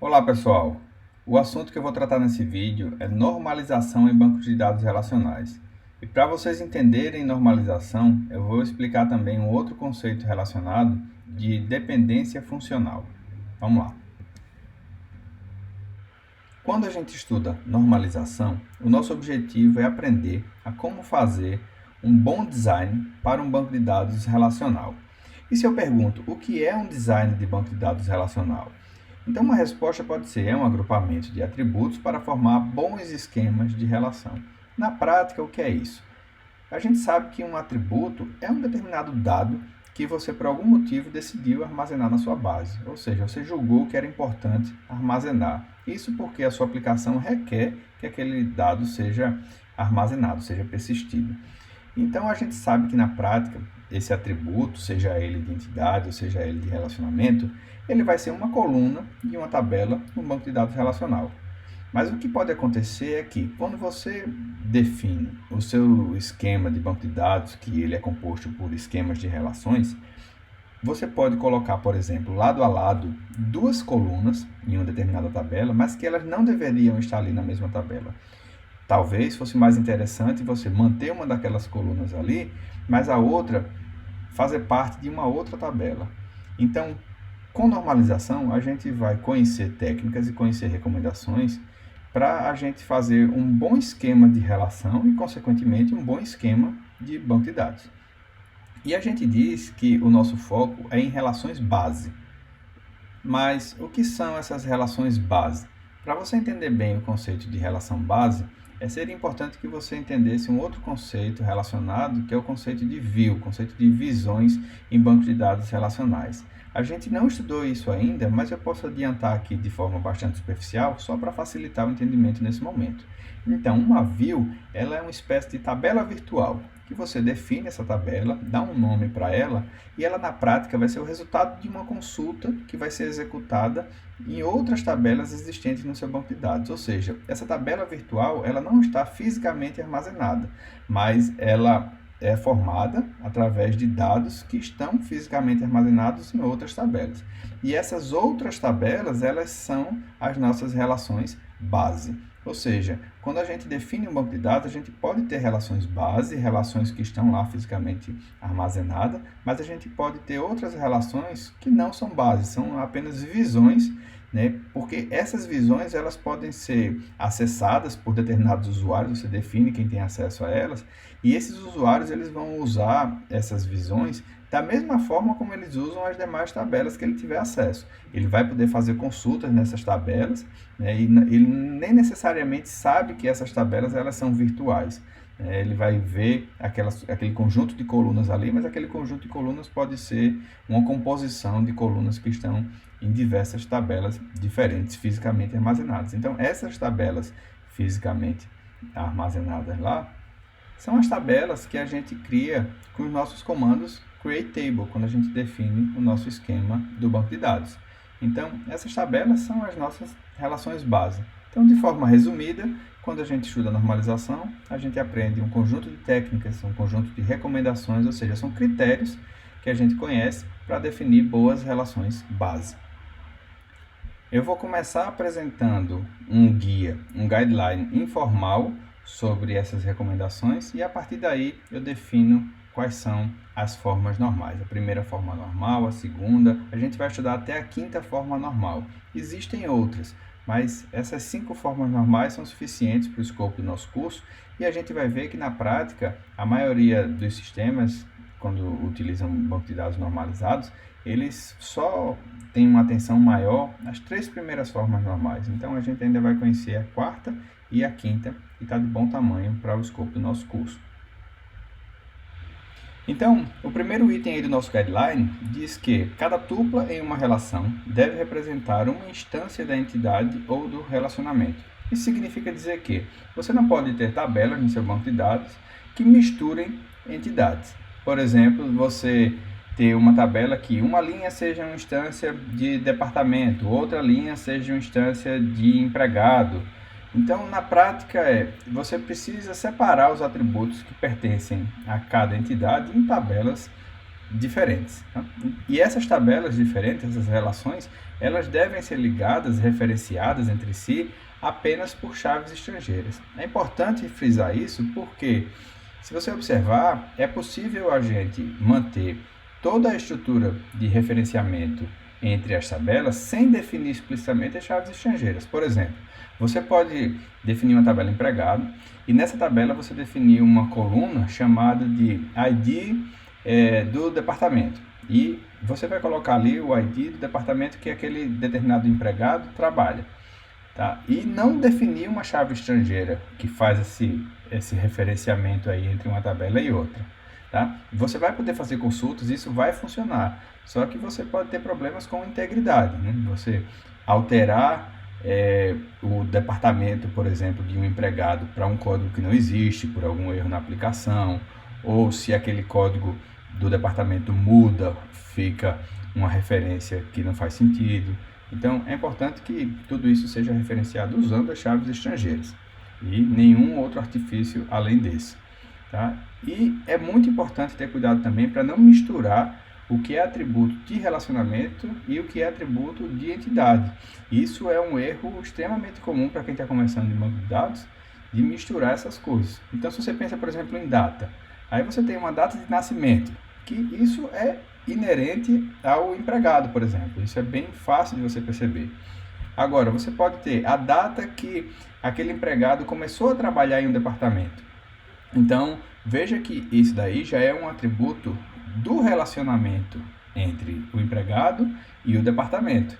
Olá pessoal, o assunto que eu vou tratar nesse vídeo é normalização em bancos de dados relacionais. E para vocês entenderem normalização, eu vou explicar também um outro conceito relacionado de dependência funcional. Vamos lá. Quando a gente estuda normalização, o nosso objetivo é aprender a como fazer um bom design para um banco de dados relacional. E se eu pergunto, o que é um design de banco de dados relacional? Então, uma resposta pode ser um agrupamento de atributos para formar bons esquemas de relação. Na prática, o que é isso? A gente sabe que um atributo é um determinado dado que você, por algum motivo, decidiu armazenar na sua base. Ou seja, você julgou que era importante armazenar. Isso porque a sua aplicação requer que aquele dado seja armazenado, seja persistido. Então, a gente sabe que na prática, esse atributo, seja ele de entidade ou seja ele de relacionamento, ele vai ser uma coluna de uma tabela no banco de dados relacional. Mas o que pode acontecer é que, quando você define o seu esquema de banco de dados, que ele é composto por esquemas de relações, você pode colocar, por exemplo, lado a lado, duas colunas em uma determinada tabela, mas que elas não deveriam estar ali na mesma tabela. Talvez fosse mais interessante você manter uma daquelas colunas ali, mas a outra fazer parte de uma outra tabela. Então, com normalização, a gente vai conhecer técnicas e conhecer recomendações para a gente fazer um bom esquema de relação e, consequentemente, um bom esquema de banco de dados. E a gente diz que o nosso foco é em relações base. Mas o que são essas relações base? Para você entender bem o conceito de relação base, seria importante que você entendesse um outro conceito relacionado, que é o conceito de view, o conceito de visões em bancos de dados relacionais. A gente não estudou isso ainda, mas eu posso adiantar aqui de forma bastante superficial, só para facilitar o entendimento nesse momento. Então, uma view, ela é uma espécie de tabela virtual, que você define essa tabela, dá um nome para ela, e ela na prática vai ser o resultado de uma consulta que vai ser executada em outras tabelas existentes no seu banco de dados. Ou seja, essa tabela virtual ela não está fisicamente armazenada, mas ela é formada através de dados que estão fisicamente armazenados em outras tabelas. E essas outras tabelas, elas são as nossas relações base. Ou seja, quando a gente define um banco de dados, a gente pode ter relações base, relações que estão lá fisicamente armazenadas, mas a gente pode ter outras relações que não são bases, são apenas visões, né? Porque essas visões elas podem ser acessadas por determinados usuários, você define quem tem acesso a elas, e esses usuários eles vão usar essas visões da mesma forma como eles usam as demais tabelas que ele tiver acesso. Ele vai poder fazer consultas nessas tabelas, né, e ele nem necessariamente sabe que essas tabelas elas são virtuais. Ele vai ver aquele conjunto de colunas ali, mas aquele conjunto de colunas pode ser uma composição de colunas que estão em diversas tabelas diferentes, fisicamente armazenadas. Então, essas tabelas fisicamente armazenadas lá, são as tabelas que a gente cria com os nossos comandos createTable, quando a gente define o nosso esquema do banco de dados. Então, essas tabelas são as nossas relações base. Então, de forma resumida, quando a gente estuda normalização, a gente aprende um conjunto de técnicas, um conjunto de recomendações, ou seja, são critérios que a gente conhece para definir boas relações base. Eu vou começar apresentando um guia, um guideline informal sobre essas recomendações e a partir daí eu defino quais são as formas normais. A primeira forma normal, a segunda, a gente vai estudar até a quinta forma normal. Existem outras, mas essas 5 formas normais são suficientes para o escopo do nosso curso e a gente vai ver que na prática a maioria dos sistemas, quando utilizam banco de dados normalizados, eles só têm uma atenção maior nas 3 primeiras formas normais. Então a gente ainda vai conhecer a quarta e a quinta e está de bom tamanho para o escopo do nosso curso. Então, o primeiro item aí do nosso guideline diz que cada tupla em uma relação deve representar uma instância da entidade ou do relacionamento. Isso significa dizer que você não pode ter tabelas no seu banco de dados que misturem entidades. Por exemplo, você ter uma tabela que uma linha seja uma instância de departamento, outra linha seja uma instância de empregado. Então, na prática, você precisa separar os atributos que pertencem a cada entidade em tabelas diferentes. Tá? E essas tabelas diferentes, essas relações, elas devem ser ligadas, referenciadas entre si apenas por chaves estrangeiras. É importante frisar isso porque, se você observar, é possível a gente manter toda a estrutura de referenciamento entre as tabelas sem definir explicitamente as chaves estrangeiras. Por exemplo, você pode definir uma tabela empregado e nessa tabela você definir uma coluna chamada de ID do departamento. E você vai colocar ali o ID do departamento que aquele determinado empregado trabalha. Tá? E não definir uma chave estrangeira que faz esse referenciamento aí entre uma tabela e outra. Tá? Você vai poder fazer consultas, isso vai funcionar, só que você pode ter problemas com integridade. Né? Você alterar o departamento, por exemplo, de um empregado para um código que não existe, por algum erro na aplicação, ou se aquele código do departamento muda, fica uma referência que não faz sentido. Então, é importante que tudo isso seja referenciado usando as chaves estrangeiras e nenhum outro artifício além desse. Tá? E é muito importante ter cuidado também para não misturar o que é atributo de relacionamento e o que é atributo de entidade. Isso é um erro extremamente comum para quem está começando em banco de dados, de misturar essas coisas. Então, se você pensa, por exemplo, em data, aí você tem uma data de nascimento, que isso é inerente ao empregado, por exemplo. Isso é bem fácil de você perceber. Agora, você pode ter a data que aquele empregado começou a trabalhar em um departamento. Então, veja que isso daí já é um atributo do relacionamento entre o empregado e o departamento,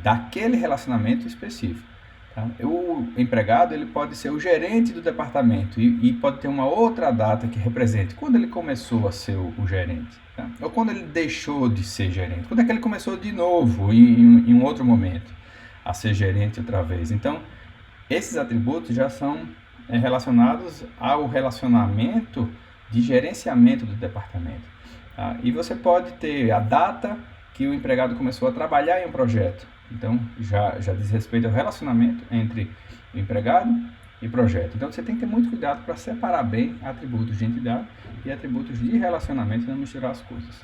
daquele relacionamento específico. Tá? O empregado ele pode ser o gerente do departamento e pode ter uma outra data que represente quando ele começou a ser o gerente, tá? Ou quando ele deixou de ser gerente, quando é que ele começou de novo em um outro momento a ser gerente outra vez. Então, esses atributos já são relacionados ao relacionamento de gerenciamento do departamento. Tá? E você pode ter a data que o empregado começou a trabalhar em um projeto. Então, já diz respeito ao relacionamento entre o empregado e projeto. Então, você tem que ter muito cuidado para separar bem atributos de entidade e atributos de relacionamento e não misturar as coisas.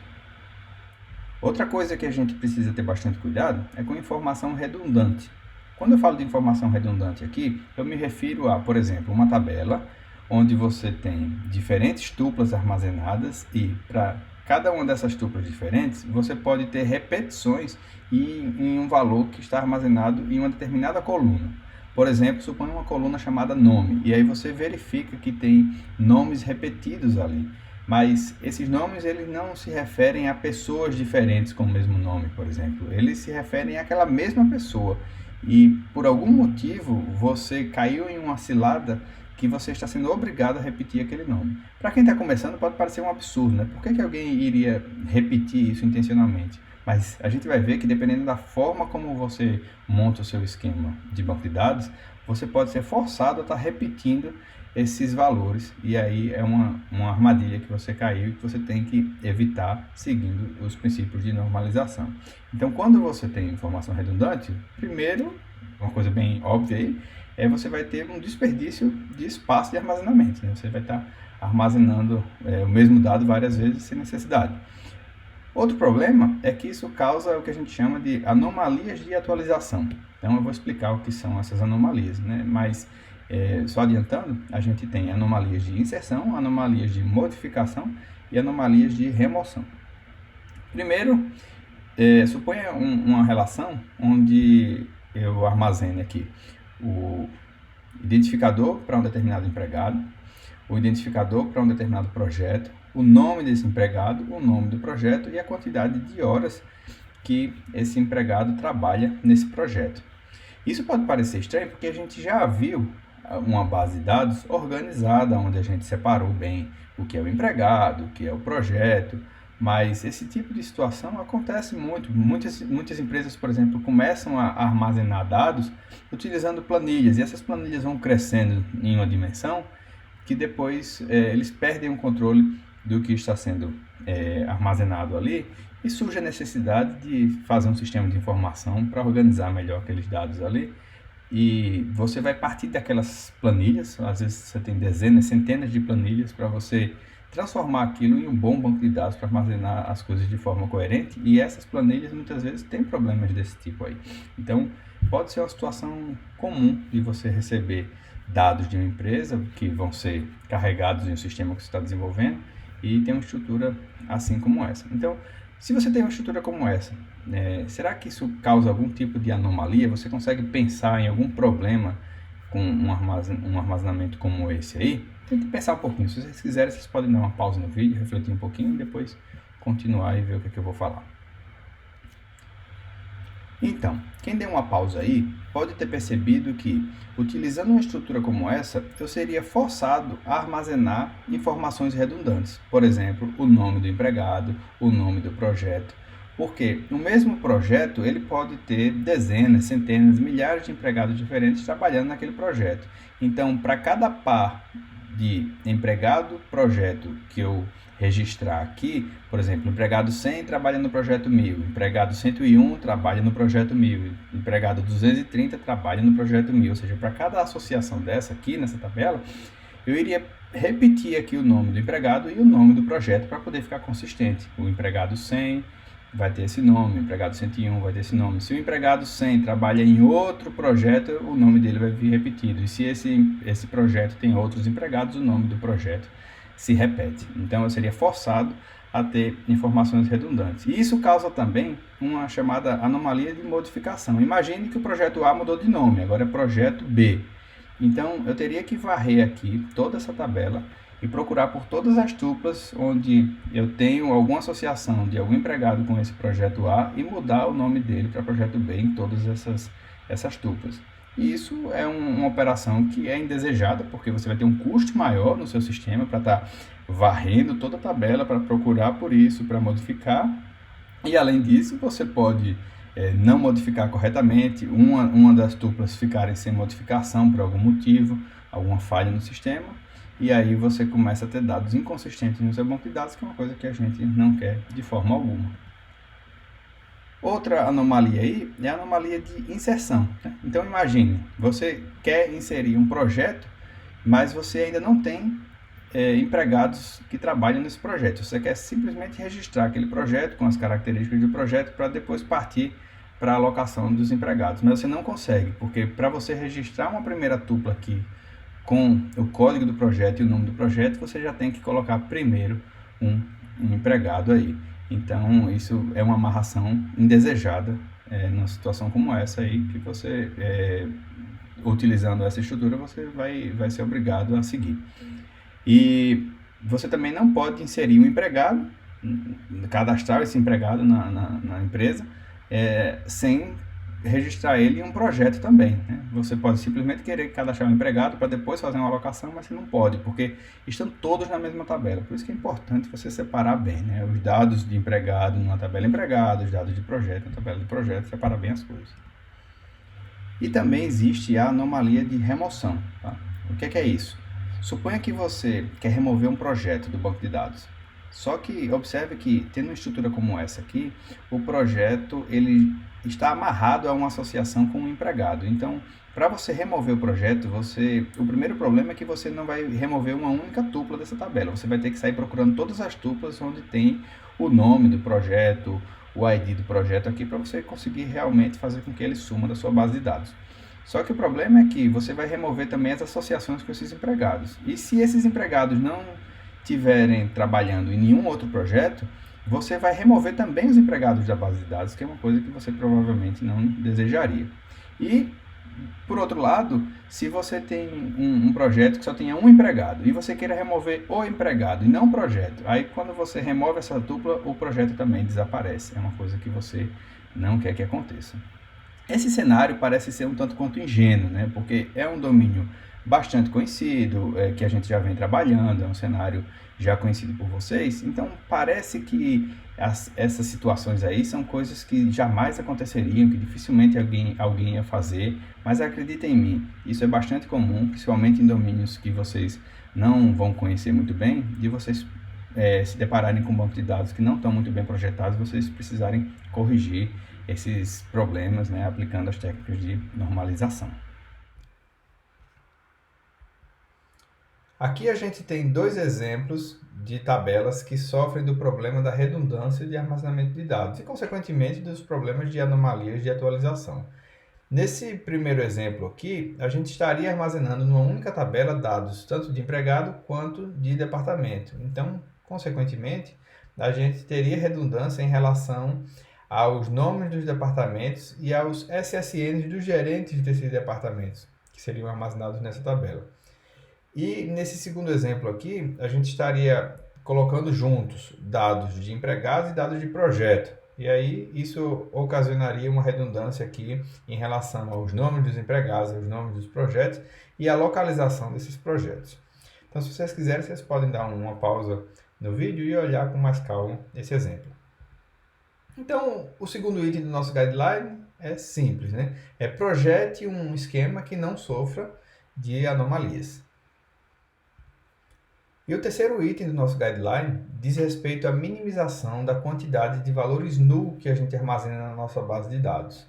Outra coisa que a gente precisa ter bastante cuidado é com informação redundante. Quando eu falo de informação redundante aqui, eu me refiro a, por exemplo, uma tabela onde você tem diferentes tuplas armazenadas e para cada uma dessas tuplas diferentes, você pode ter repetições em um valor que está armazenado em uma determinada coluna. Por exemplo, suponha uma coluna chamada nome, e aí você verifica que tem nomes repetidos ali. Mas esses nomes eles não se referem a pessoas diferentes com o mesmo nome, por exemplo. Eles se referem àquela mesma pessoa. E por algum motivo você caiu em uma cilada que você está sendo obrigado a repetir aquele nome. Para quem está começando pode parecer um absurdo, né? Por que alguém iria repetir isso intencionalmente? Mas a gente vai ver que dependendo da forma como você monta o seu esquema de banco de dados, você pode ser forçado a estar repetindo esses valores. E aí é uma armadilha que você caiu e que você tem que evitar seguindo os princípios de normalização. Então, quando você tem informação redundante, primeiro, uma coisa bem óbvia aí, você vai ter um desperdício de espaço de armazenamento. Né? Você vai estar armazenando o mesmo dado várias vezes sem necessidade. Outro problema é que isso causa o que a gente chama de anomalias de atualização. Então eu vou explicar o que são essas anomalias, né? Mas só adiantando, a gente tem anomalias de inserção, anomalias de modificação e anomalias de remoção. Primeiro, suponha uma relação onde eu armazene aqui o identificador para um determinado empregado, o identificador para um determinado projeto, o nome desse empregado, o nome do projeto e a quantidade de horas que esse empregado trabalha nesse projeto. Isso pode parecer estranho porque a gente já viu uma base de dados organizada, onde a gente separou bem o que é o empregado, o que é o projeto, mas esse tipo de situação acontece muito. Muitas empresas, por exemplo, começam a armazenar dados utilizando planilhas, e essas planilhas vão crescendo em uma dimensão que depois eles perdem o controle do que está sendo armazenado ali, e surge a necessidade de fazer um sistema de informação para organizar melhor aqueles dados ali. E você vai partir daquelas planilhas, às vezes você tem dezenas, centenas de planilhas para você transformar aquilo em um bom banco de dados para armazenar as coisas de forma coerente, e essas planilhas muitas vezes têm problemas desse tipo aí. Então, pode ser uma situação comum de você receber dados de uma empresa que vão ser carregados em um sistema que você está desenvolvendo e tem uma estrutura assim como essa. Então, se você tem uma estrutura como essa, será que isso causa algum tipo de anomalia? Você consegue pensar em algum problema com um armazenamento como esse aí? Tente pensar um pouquinho. Se vocês quiserem, vocês podem dar uma pausa no vídeo, refletir um pouquinho e depois continuar e ver o que eu vou falar. Então, quem deu uma pausa aí pode ter percebido que, utilizando uma estrutura como essa, eu seria forçado a armazenar informações redundantes. Por exemplo, o nome do empregado, o nome do projeto. Porque o mesmo projeto ele pode ter dezenas, centenas, milhares de empregados diferentes trabalhando naquele projeto. Então, para cada par de empregado projeto que eu registrar aqui, por exemplo, empregado 100 trabalha no projeto 1000, empregado 101 trabalha no projeto 1000, empregado 230 trabalha no projeto 1000, ou seja, para cada associação dessa aqui nessa tabela, eu iria repetir aqui o nome do empregado e o nome do projeto para poder ficar consistente. O empregado 100 vai ter esse nome, o empregado 101 vai ter esse nome. Se o empregado 100 trabalha em outro projeto, o nome dele vai vir repetido. E se esse projeto tem outros empregados, o nome do projeto se repete. Então, eu seria forçado a ter informações redundantes. E isso causa também uma chamada anomalia de modificação. Imagine que o projeto A mudou de nome, agora é projeto B. Então, eu teria que varrer aqui toda essa tabela e procurar por todas as tuplas onde eu tenho alguma associação de algum empregado com esse projeto A e mudar o nome dele para projeto B em todas essas tuplas. E isso é uma operação que é indesejada, porque você vai ter um custo maior no seu sistema para estar varrendo toda a tabela para procurar por isso, para modificar. E além disso, você pode não modificar corretamente, uma das tuplas ficarem sem modificação por algum motivo, alguma falha no sistema, e aí você começa a ter dados inconsistentes no seu banco de dados, que é uma coisa que a gente não quer de forma alguma. Outra anomalia aí é a anomalia de inserção, né? Então imagine, você quer inserir um projeto, mas você ainda não tem empregados que trabalham nesse projeto. Você quer simplesmente registrar aquele projeto com as características do projeto para depois partir para a alocação dos empregados. Mas você não consegue, porque para você registrar uma primeira tupla aqui com o código do projeto e o nome do projeto, você já tem que colocar primeiro um empregado aí. Então, isso é uma amarração indesejada numa situação como essa aí, que você, utilizando essa estrutura, você vai ser obrigado a seguir. E você também não pode inserir um empregado, cadastrar esse empregado na empresa, sem registrar ele em um projeto também, né? Você pode simplesmente querer cadastrar um empregado para depois fazer uma alocação, mas você não pode, porque estão todos na mesma tabela. Por isso que é importante você separar bem, né? Os dados de empregado numa tabela empregado, os dados de projeto na tabela de projeto, separar bem as coisas. E também existe a anomalia de remoção, tá? O que é isso? Suponha que você quer remover um projeto do banco de dados. Só que observe que, tendo uma estrutura como essa aqui, o projeto ele está amarrado a uma associação com um empregado. Então, para você remover o projeto, o primeiro problema é que você não vai remover uma única tupla dessa tabela. Você vai ter que sair procurando todas as tuplas onde tem o nome do projeto, o ID do projeto aqui, para você conseguir realmente fazer com que ele suma da sua base de dados. Só que o problema é que você vai remover também as associações com esses empregados. E se esses empregados não estiverem trabalhando em nenhum outro projeto, você vai remover também os empregados da base de dados, que é uma coisa que você provavelmente não desejaria. E, por outro lado, se você tem um projeto que só tenha um empregado e você queira remover o empregado e não o projeto, aí quando você remove essa dupla, o projeto também desaparece. É uma coisa que você não quer que aconteça. Esse cenário parece ser um tanto quanto ingênuo, né? Porque é um domínio bastante conhecido, que a gente já vem trabalhando, é um cenário já conhecido por vocês, então parece que essas situações aí são coisas que jamais aconteceriam, que dificilmente alguém ia fazer, mas acreditem em mim, isso é bastante comum, principalmente em domínios que vocês não vão conhecer muito bem, de vocês se depararem com um banco de dados que não estão muito bem projetados, vocês precisarem corrigir esses problemas, né, aplicando as técnicas de normalização. Aqui a gente tem dois exemplos de tabelas que sofrem do problema da redundância de armazenamento de dados e, consequentemente, dos problemas de anomalias de atualização. Nesse primeiro exemplo aqui, a gente estaria armazenando numa única tabela dados tanto de empregado quanto de departamento. Então, consequentemente, a gente teria redundância em relação aos nomes dos departamentos e aos SSNs dos gerentes desses departamentos, que seriam armazenados nessa tabela. E nesse segundo exemplo aqui, a gente estaria colocando juntos dados de empregados e dados de projeto. E aí isso ocasionaria uma redundância aqui em relação aos nomes dos empregados, aos nomes dos projetos e a localização desses projetos. Então, se vocês quiserem, vocês podem dar uma pausa no vídeo e olhar com mais calma esse exemplo. Então, o segundo item do nosso guideline é simples, né? É projete um esquema que não sofra de anomalias. E o terceiro item do nosso guideline diz respeito à minimização da quantidade de valores null que a gente armazena na nossa base de dados.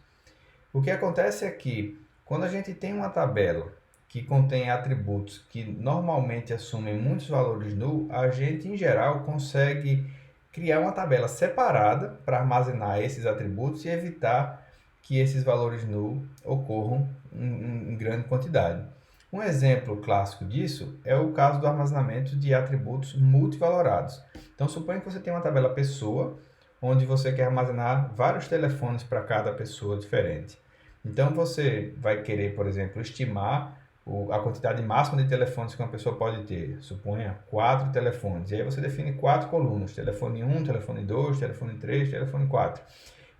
O que acontece é que, quando a gente tem uma tabela que contém atributos que normalmente assumem muitos valores null, a gente, em geral, consegue criar uma tabela separada para armazenar esses atributos e evitar que esses valores null ocorram em grande quantidade. Um exemplo clássico disso é o caso do armazenamento de atributos multivalorados. Então, suponha que você tem uma tabela pessoa, onde você quer armazenar vários telefones para cada pessoa diferente. Então, você vai querer, por exemplo, estimar a quantidade máxima de telefones que uma pessoa pode ter. Suponha 4 telefones. E aí você define 4 colunas. Telefone 1, telefone 2, telefone 3, telefone 4.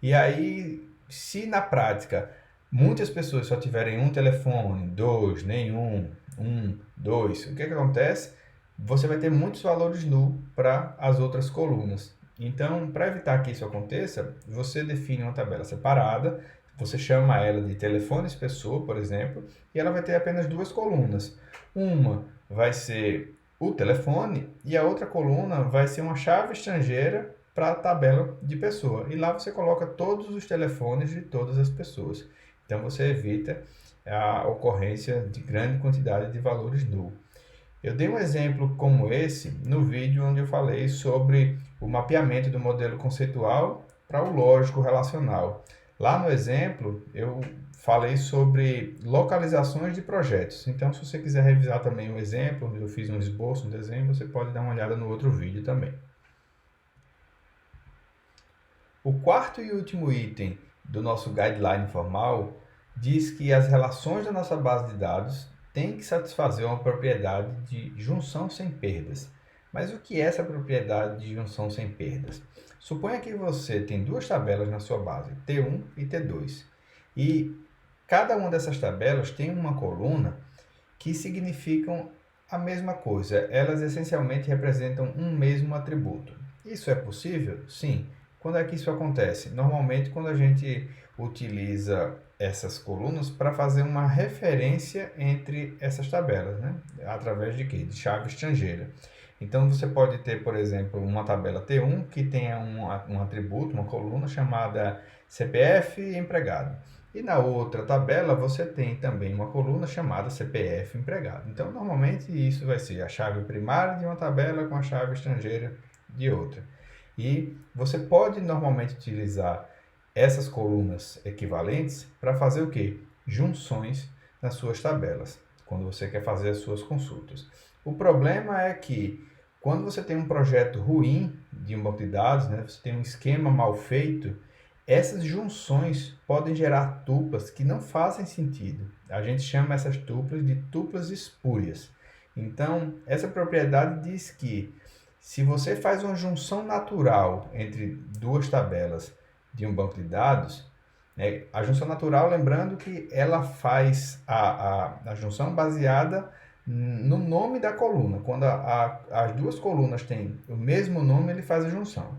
E aí, se na prática muitas pessoas só tiverem um telefone, 2, nenhum, 1, 2, o que acontece? Você vai ter muitos valores null para as outras colunas. Então, para evitar que isso aconteça, você define uma tabela separada, você chama ela de telefones pessoa, por exemplo, e ela vai ter apenas duas colunas. Uma vai ser o telefone e a outra coluna vai ser uma chave estrangeira para a tabela de pessoa. E lá você coloca todos os telefones de todas as pessoas. Então, você evita a ocorrência de grande quantidade de valores null. Eu dei um exemplo como esse no vídeo onde eu falei sobre o mapeamento do modelo conceitual para o lógico relacional. Lá no exemplo, eu falei sobre localizações de projetos. Então, se você quiser revisar também o exemplo, onde eu fiz um esboço, um desenho, você pode dar uma olhada no outro vídeo também. O quarto e último item do nosso guideline formal diz que as relações da nossa base de dados têm que satisfazer uma propriedade de junção sem perdas. Mas o que é essa propriedade de junção sem perdas? Suponha que você tem duas tabelas na sua base, T1 e T2, e cada uma dessas tabelas tem uma coluna que significam a mesma coisa. Elas essencialmente representam um mesmo atributo. Isso é possível? Sim. Quando é que isso acontece? Normalmente quando a gente utiliza essas colunas para fazer uma referência entre essas tabelas, né? Através de quê? De chave estrangeira. Então, você pode ter, por exemplo, uma tabela T1 que tenha um atributo, uma coluna chamada CPF empregado. E na outra tabela você tem também uma coluna chamada CPF empregado. Então, normalmente isso vai ser a chave primária de uma tabela com a chave estrangeira de outra. E você pode normalmente utilizar essas colunas equivalentes para fazer o quê? Junções nas suas tabelas, quando você quer fazer as suas consultas. O problema é que quando você tem um projeto ruim de um banco de dados, né, você tem um esquema mal feito, essas junções podem gerar tuplas que não fazem sentido. A gente chama essas tuplas de tuplas espúrias. Então, essa propriedade diz que se você faz uma junção natural entre duas tabelas de um banco de dados, né, a junção natural, lembrando que ela faz a junção baseada no nome da coluna. Quando as duas colunas têm o mesmo nome, ele faz a junção.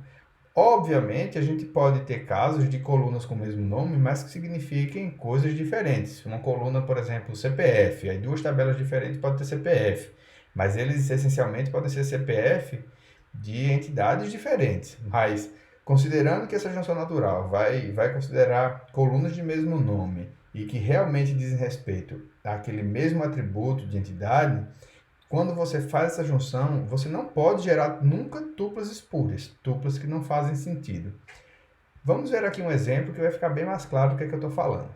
Obviamente, a gente pode ter casos de colunas com o mesmo nome, mas que signifiquem coisas diferentes. Uma coluna, por exemplo, CPF, aí duas tabelas diferentes podem ter CPF, mas eles essencialmente podem ser CPF de entidades diferentes. Mas, considerando que essa junção natural vai considerar colunas de mesmo nome e que realmente dizem respeito àquele mesmo atributo de entidade, quando você faz essa junção, você não pode gerar nunca tuplas espúrias, tuplas que não fazem sentido. Vamos ver aqui um exemplo que vai ficar bem mais claro do que eu estou falando.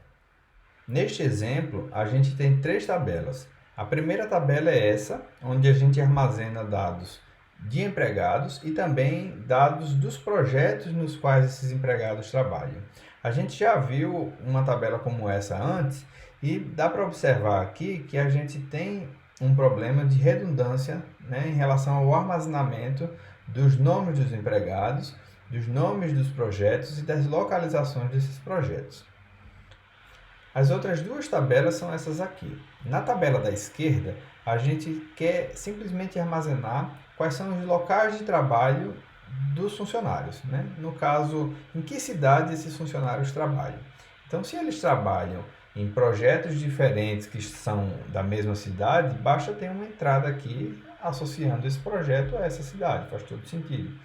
Neste exemplo, a gente tem 3 tabelas. A primeira tabela é essa, onde a gente armazena dados de empregados e também dados dos projetos nos quais esses empregados trabalham. A gente já viu uma tabela como essa antes e dá para observar aqui que a gente tem um problema de redundância, né, em relação ao armazenamento dos nomes dos empregados, dos nomes dos projetos e das localizações desses projetos. As outras 2 tabelas são essas aqui. Na tabela da esquerda, a gente quer simplesmente armazenar quais são os locais de trabalho dos funcionários, né? No caso, em que cidade esses funcionários trabalham. Então, se eles trabalham em projetos diferentes que são da mesma cidade, basta ter uma entrada aqui associando esse projeto a essa cidade, faz todo sentido.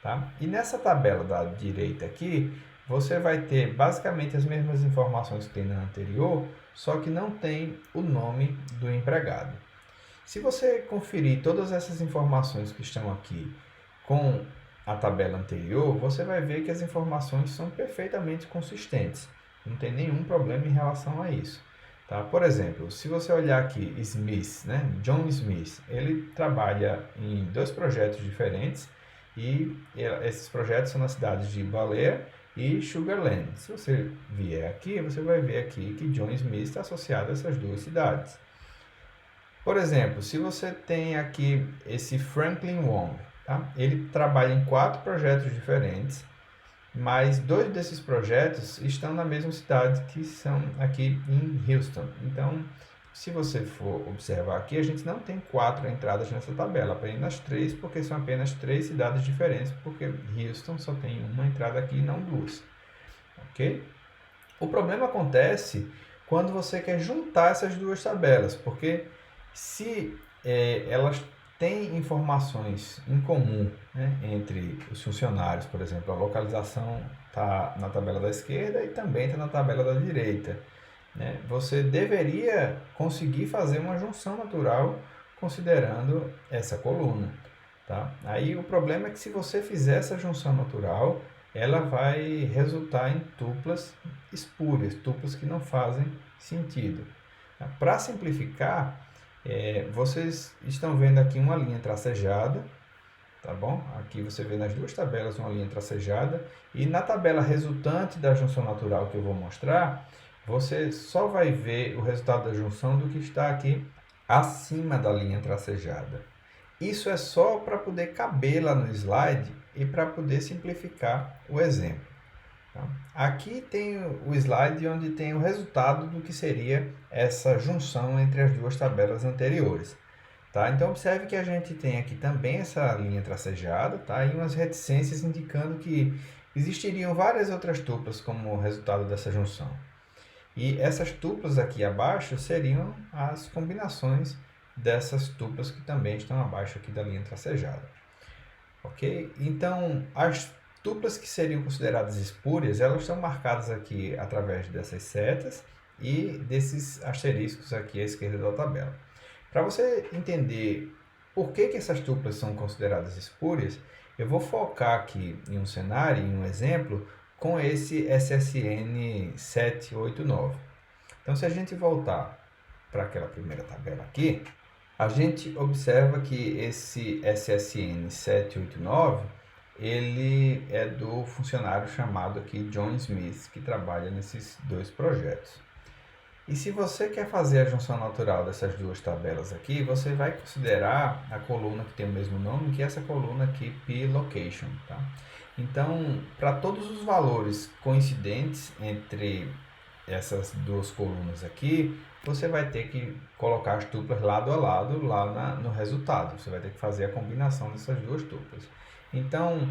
Tá? E nessa tabela da direita aqui, você vai ter basicamente as mesmas informações que tem na anterior, só que não tem o nome do empregado. Se você conferir todas essas informações que estão aqui com a tabela anterior, você vai ver que as informações são perfeitamente consistentes. Não tem nenhum problema em relação a isso. Tá? Por exemplo, se você olhar aqui Smith, né? John Smith, ele trabalha em 2 projetos diferentes e esses projetos são nas cidades de Baleia e Sugar Land. Se você vier aqui, você vai ver aqui que John Smith está associado a essas 2 cidades. Por exemplo, se você tem aqui esse Franklin Wong, tá? Ele trabalha em 4 projetos diferentes, mas 2 desses projetos estão na mesma cidade, que são aqui em Houston. Então, se você for observar aqui, a gente não tem 4 entradas nessa tabela, apenas 3, porque são apenas 3 cidades diferentes, porque Houston só tem uma entrada aqui e não 2. Ok? O problema acontece quando você quer juntar essas 2 tabelas, porque se elas têm informações em comum, né, entre os funcionários, por exemplo, a localização está na tabela da esquerda e também está na tabela da direita, né, você deveria conseguir fazer uma junção natural considerando essa coluna. Tá? Aí o problema é que se você fizer essa junção natural, ela vai resultar em tuplas espúrias, tuplas que não fazem sentido. Para simplificar, vocês estão vendo aqui uma linha tracejada, tá bom? Aqui você vê nas 2 tabelas uma linha tracejada e na tabela resultante da junção natural que eu vou mostrar, você só vai ver o resultado da junção do que está aqui acima da linha tracejada. Isso é só para poder caber lá no slide e para poder simplificar o exemplo. Tá? Aqui tem o slide onde tem o resultado do que seria essa junção entre as 2 tabelas anteriores. Tá? Então, observe que a gente tem aqui também essa linha tracejada, tá? E umas reticências indicando que existiriam várias outras tuplas como resultado dessa junção. E essas tuplas aqui abaixo seriam as combinações dessas tuplas que também estão abaixo aqui da linha tracejada. Ok? Então, as tuplas que seriam consideradas espúrias, elas estão marcadas aqui através dessas setas e desses asteriscos aqui à esquerda da tabela. Para você entender por que essas tuplas são consideradas espúrias, eu vou focar aqui em um cenário, em um exemplo, com esse SSN 789. Então, se a gente voltar para aquela primeira tabela aqui, a gente observa que esse SSN 789, ele é do funcionário chamado aqui John Smith, que trabalha nesses 2 projetos. E se você quer fazer a junção natural dessas 2 tabelas aqui, você vai considerar a coluna que tem o mesmo nome, que é essa coluna aqui, P-Location. Tá? Então, para todos os valores coincidentes entre essas 2 colunas aqui, você vai ter que colocar as tuplas lado a lado lá no resultado. Você vai ter que fazer a combinação dessas 2 tuplas. Então,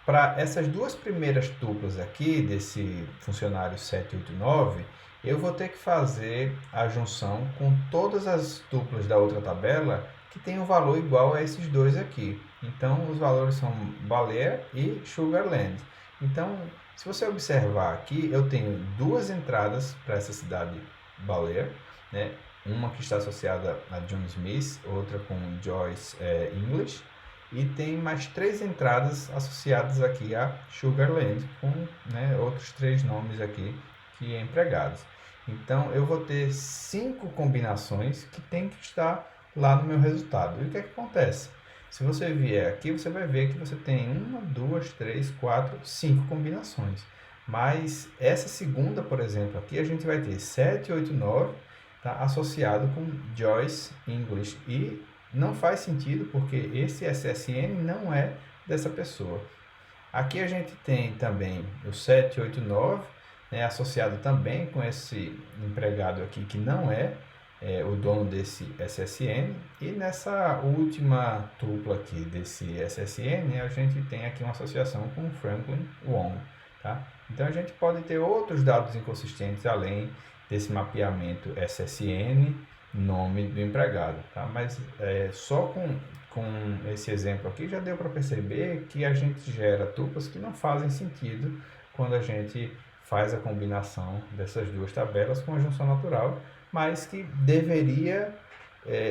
para essas 2 primeiras tuplas aqui, desse funcionário 789, eu vou ter que fazer a junção com todas as tuplas da outra tabela que tem um valor igual a esses 2 aqui. Então, os valores são Baleia e Sugar Land. Então, se você observar aqui, eu tenho 2 entradas para essa cidade Baleia, né? uma que está associada a John Smith, outra com Joyce English, e tem mais 3 entradas associadas aqui a Sugarland, com, né, outros 3 nomes aqui que é empregados. Então eu vou ter 5 combinações que tem que estar lá no meu resultado. E o que é que acontece? Se você vier aqui, você vai ver que você tem 1, 2, 3, 4, 5 combinações. Mas essa segunda, por exemplo, aqui a gente vai ter 7, 8, 9, tá, associado com Joyce English. E não faz sentido porque esse SSN não é dessa pessoa. Aqui a gente tem também o 789, né, associado também com esse empregado aqui que não é o dono desse SSN. E nessa última tupla aqui desse SSN, a gente tem aqui uma associação com Franklin Wong. Tá? Então a gente pode ter outros dados inconsistentes além desse mapeamento SSN, nome do empregado. Tá? Mas só com esse exemplo aqui já deu para perceber que a gente gera tuplas que não fazem sentido quando a gente faz a combinação dessas duas tabelas com a junção natural, mas que deveria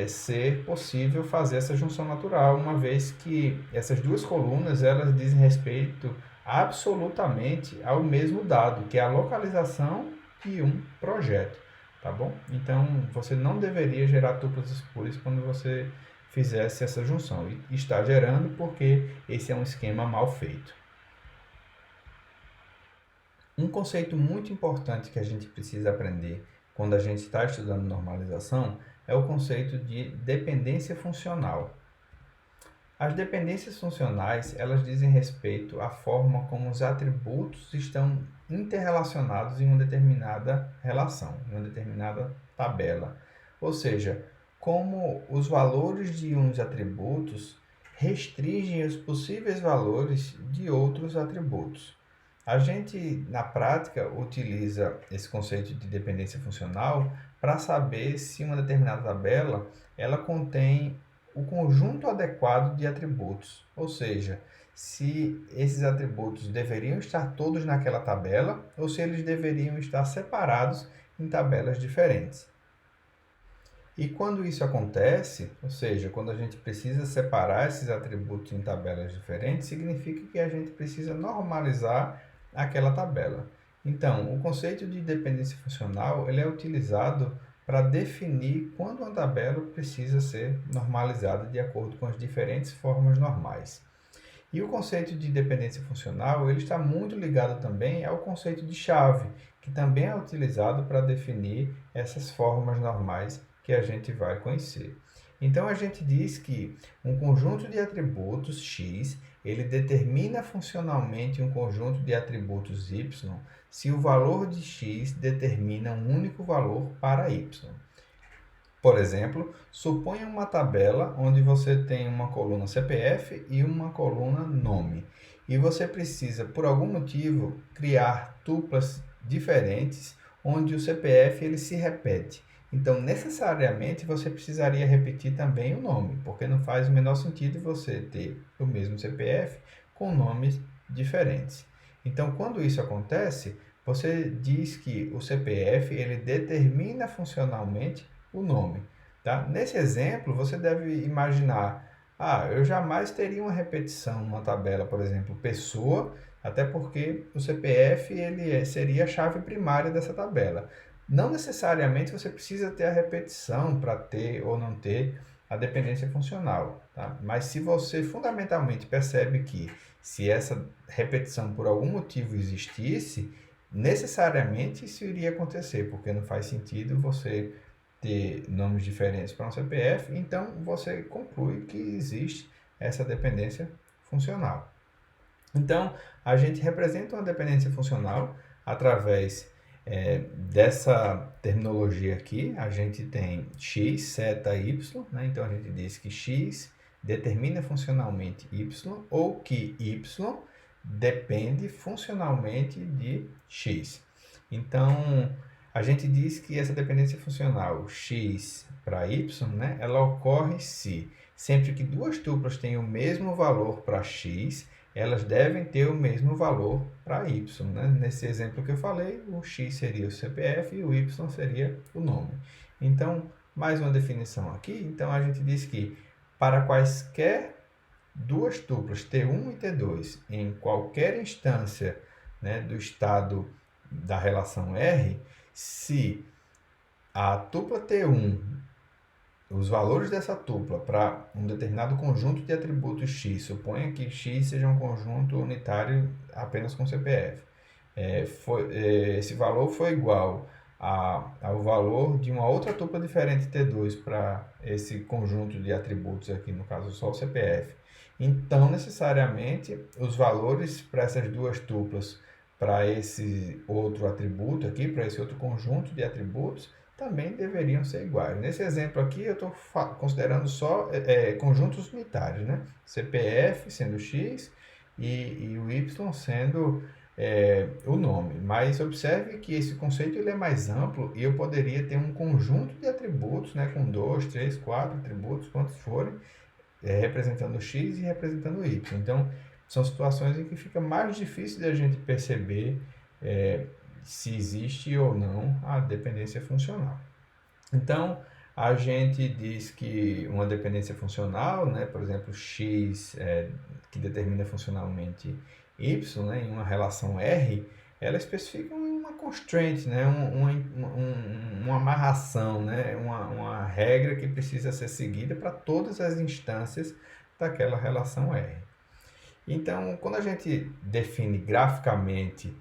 ser possível fazer essa junção natural, uma vez que essas duas colunas elas dizem respeito absolutamente ao mesmo dado, que é a localização de um projeto, tá bom? Então, você não deveria gerar tuplas espúrias quando você fizesse essa junção, e está gerando porque esse é um esquema mal feito. Um conceito muito importante que a gente precisa aprender quando a gente está estudando normalização é o conceito de dependência funcional. As dependências funcionais, elas dizem respeito à forma como os atributos estão interrelacionados em uma determinada relação, em uma determinada tabela. Ou seja, como os valores de uns atributos restringem os possíveis valores de outros atributos. A gente, na prática, utiliza esse conceito de dependência funcional para saber se uma determinada tabela ela contém o conjunto adequado de atributos, ou seja, se esses atributos deveriam estar todos naquela tabela ou se eles deveriam estar separados em tabelas diferentes. E quando isso acontece, ou seja, quando a gente precisa separar esses atributos em tabelas diferentes, significa que a gente precisa normalizar aquela tabela. Então, o conceito de dependência funcional ele é utilizado para definir quando uma tabela precisa ser normalizada de acordo com as diferentes formas normais. E o conceito de dependência funcional ele está muito ligado também ao conceito de chave, que também é utilizado para definir essas formas normais que a gente vai conhecer. Então a gente diz que um conjunto de atributos x ele determina funcionalmente um conjunto de atributos y se o valor de x determina um único valor para y. Por exemplo, suponha uma tabela onde você tem uma coluna CPF e uma coluna nome. E você precisa, por algum motivo, criar tuplas diferentes onde o CPF ele se repete. Então, necessariamente, você precisaria repetir também o nome, porque não faz o menor sentido você ter o mesmo CPF com nomes diferentes. Então, quando isso acontece, você diz que o CPF ele determina funcionalmente o nome. Tá? Nesse exemplo, você deve imaginar, eu jamais teria uma repetição numa tabela, por exemplo, pessoa, até porque o CPF ele seria a chave primária dessa tabela. Não necessariamente você precisa ter a repetição para ter ou não ter a dependência funcional, tá? Mas se você fundamentalmente percebe que se essa repetição por algum motivo existisse, necessariamente isso iria acontecer, porque não faz sentido você ter nomes diferentes para um CPF, então você conclui que existe essa dependência funcional. Então, a gente representa uma dependência funcional através dessa terminologia aqui. A gente tem x, seta, y, né? Então a gente diz que x determina funcionalmente y ou que y depende funcionalmente de x. Então, a gente diz que essa dependência funcional x para y, né, ela ocorre se sempre que duas tuplas têm o mesmo valor para x, elas devem ter o mesmo valor para y. Né? Nesse exemplo que eu falei, o x seria o CPF e o y seria o nome. Então, mais uma definição aqui. Então, a gente diz que para quaisquer duas tuplas, T1 e T2, em qualquer instância, né, do estado da relação R, se a tupla T1, os valores dessa tupla para um determinado conjunto de atributos X, suponha que X seja um conjunto unitário apenas com CPF, esse valor foi igual ao valor de uma outra tupla diferente T2 para esse conjunto de atributos aqui, no caso só o CPF. Então, necessariamente, os valores para essas duas tuplas, para esse outro atributo aqui, para esse outro conjunto de atributos, também deveriam ser iguais. Nesse exemplo aqui, eu estou considerando só conjuntos unitários, né? CPF sendo X e o Y sendo o nome. Mas observe que esse conceito ele é mais amplo e eu poderia ter um conjunto de atributos, né, com 2, 3, 4 atributos, quantos forem, representando X e representando Y. Então, são situações em que fica mais difícil de a gente perceber se existe ou não a dependência funcional. Então, a gente diz que uma dependência funcional, né, por exemplo, X, que determina funcionalmente Y, né, em uma relação R, ela especifica uma constraint, né, uma amarração, né, uma regra que precisa ser seguida para todas as instâncias daquela relação R. Então, quando a gente define graficamente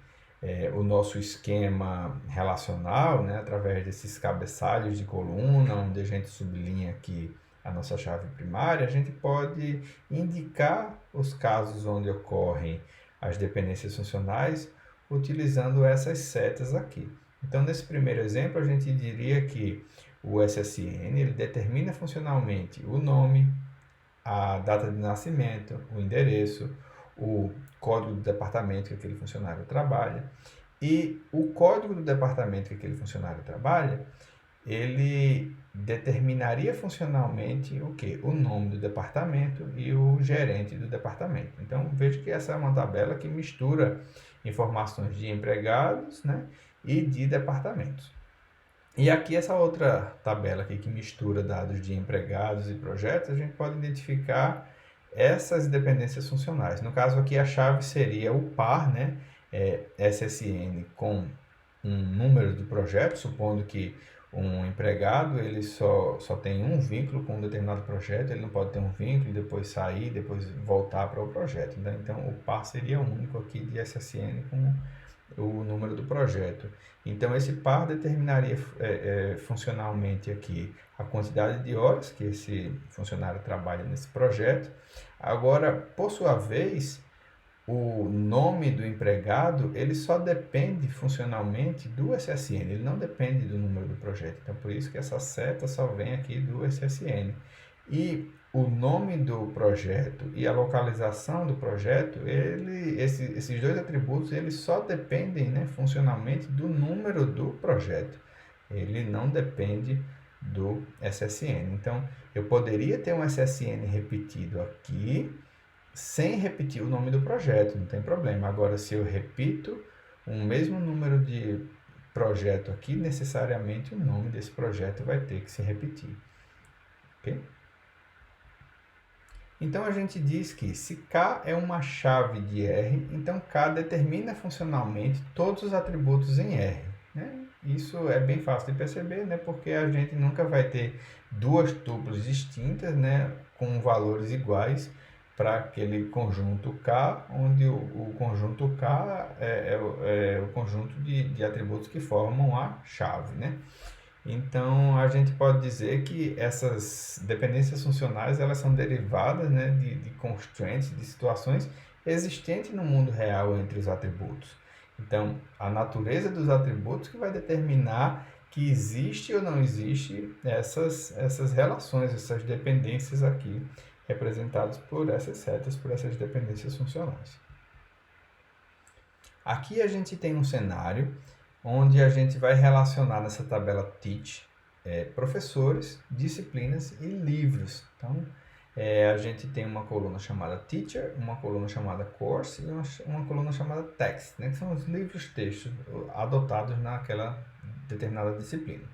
o nosso esquema relacional, né, através desses cabeçalhos de coluna, onde a gente sublinha aqui a nossa chave primária, a gente pode indicar os casos onde ocorrem as dependências funcionais utilizando essas setas aqui. Então, nesse primeiro exemplo, a gente diria que o SSN ele determina funcionalmente o nome, a data de nascimento, o endereço, o código do departamento que aquele funcionário trabalha. E o código do departamento que aquele funcionário trabalha, ele determinaria funcionalmente o quê? O nome do departamento e o gerente do departamento. Então, veja que essa é uma tabela que mistura informações de empregados, né, e de departamentos. E aqui essa outra tabela aqui que mistura dados de empregados e projetos, a gente pode identificar essas dependências funcionais. No caso aqui a chave seria o par, né, SSN com um número de projeto, supondo que um empregado ele só tem um vínculo com um determinado projeto, ele não pode ter um vínculo e depois sair, depois voltar para o projeto. Então o par seria único aqui de SSN com o número do projeto. Então, esse par determinaria funcionalmente aqui a quantidade de horas que esse funcionário trabalha nesse projeto. Agora, por sua vez, o nome do empregado, ele só depende funcionalmente do SSN, ele não depende do número do projeto. Então, por isso que essa seta só vem aqui do SSN. E o nome do projeto e a localização do projeto, esses dois atributos, eles só dependem, né, funcionalmente do número do projeto. Ele não depende do SSN. Então, eu poderia ter um SSN repetido aqui, sem repetir o nome do projeto, não tem problema. Agora, se eu repito um mesmo número de projeto aqui, necessariamente o nome desse projeto vai ter que se repetir. Ok? Então, a gente diz que se K é uma chave de R, então K determina funcionalmente todos os atributos em R. Né? Isso é bem fácil de perceber, né? Porque a gente nunca vai ter duas tuplas distintas, né, com valores iguais para aquele conjunto K, onde o conjunto K é o conjunto de atributos que formam a chave. Né? Então, a gente pode dizer que essas dependências funcionais elas são derivadas, né, de constraints, de situações existentes no mundo real entre os atributos. Então, a natureza dos atributos que vai determinar que existe ou não existe essas relações, essas dependências aqui, representadas por essas setas, por essas dependências funcionais. Aqui a gente tem um cenário onde a gente vai relacionar nessa tabela teach professores, disciplinas e livros. Então, a gente tem uma coluna chamada teacher, uma coluna chamada course e uma coluna chamada text, né, que são os livros textos adotados determinada disciplina.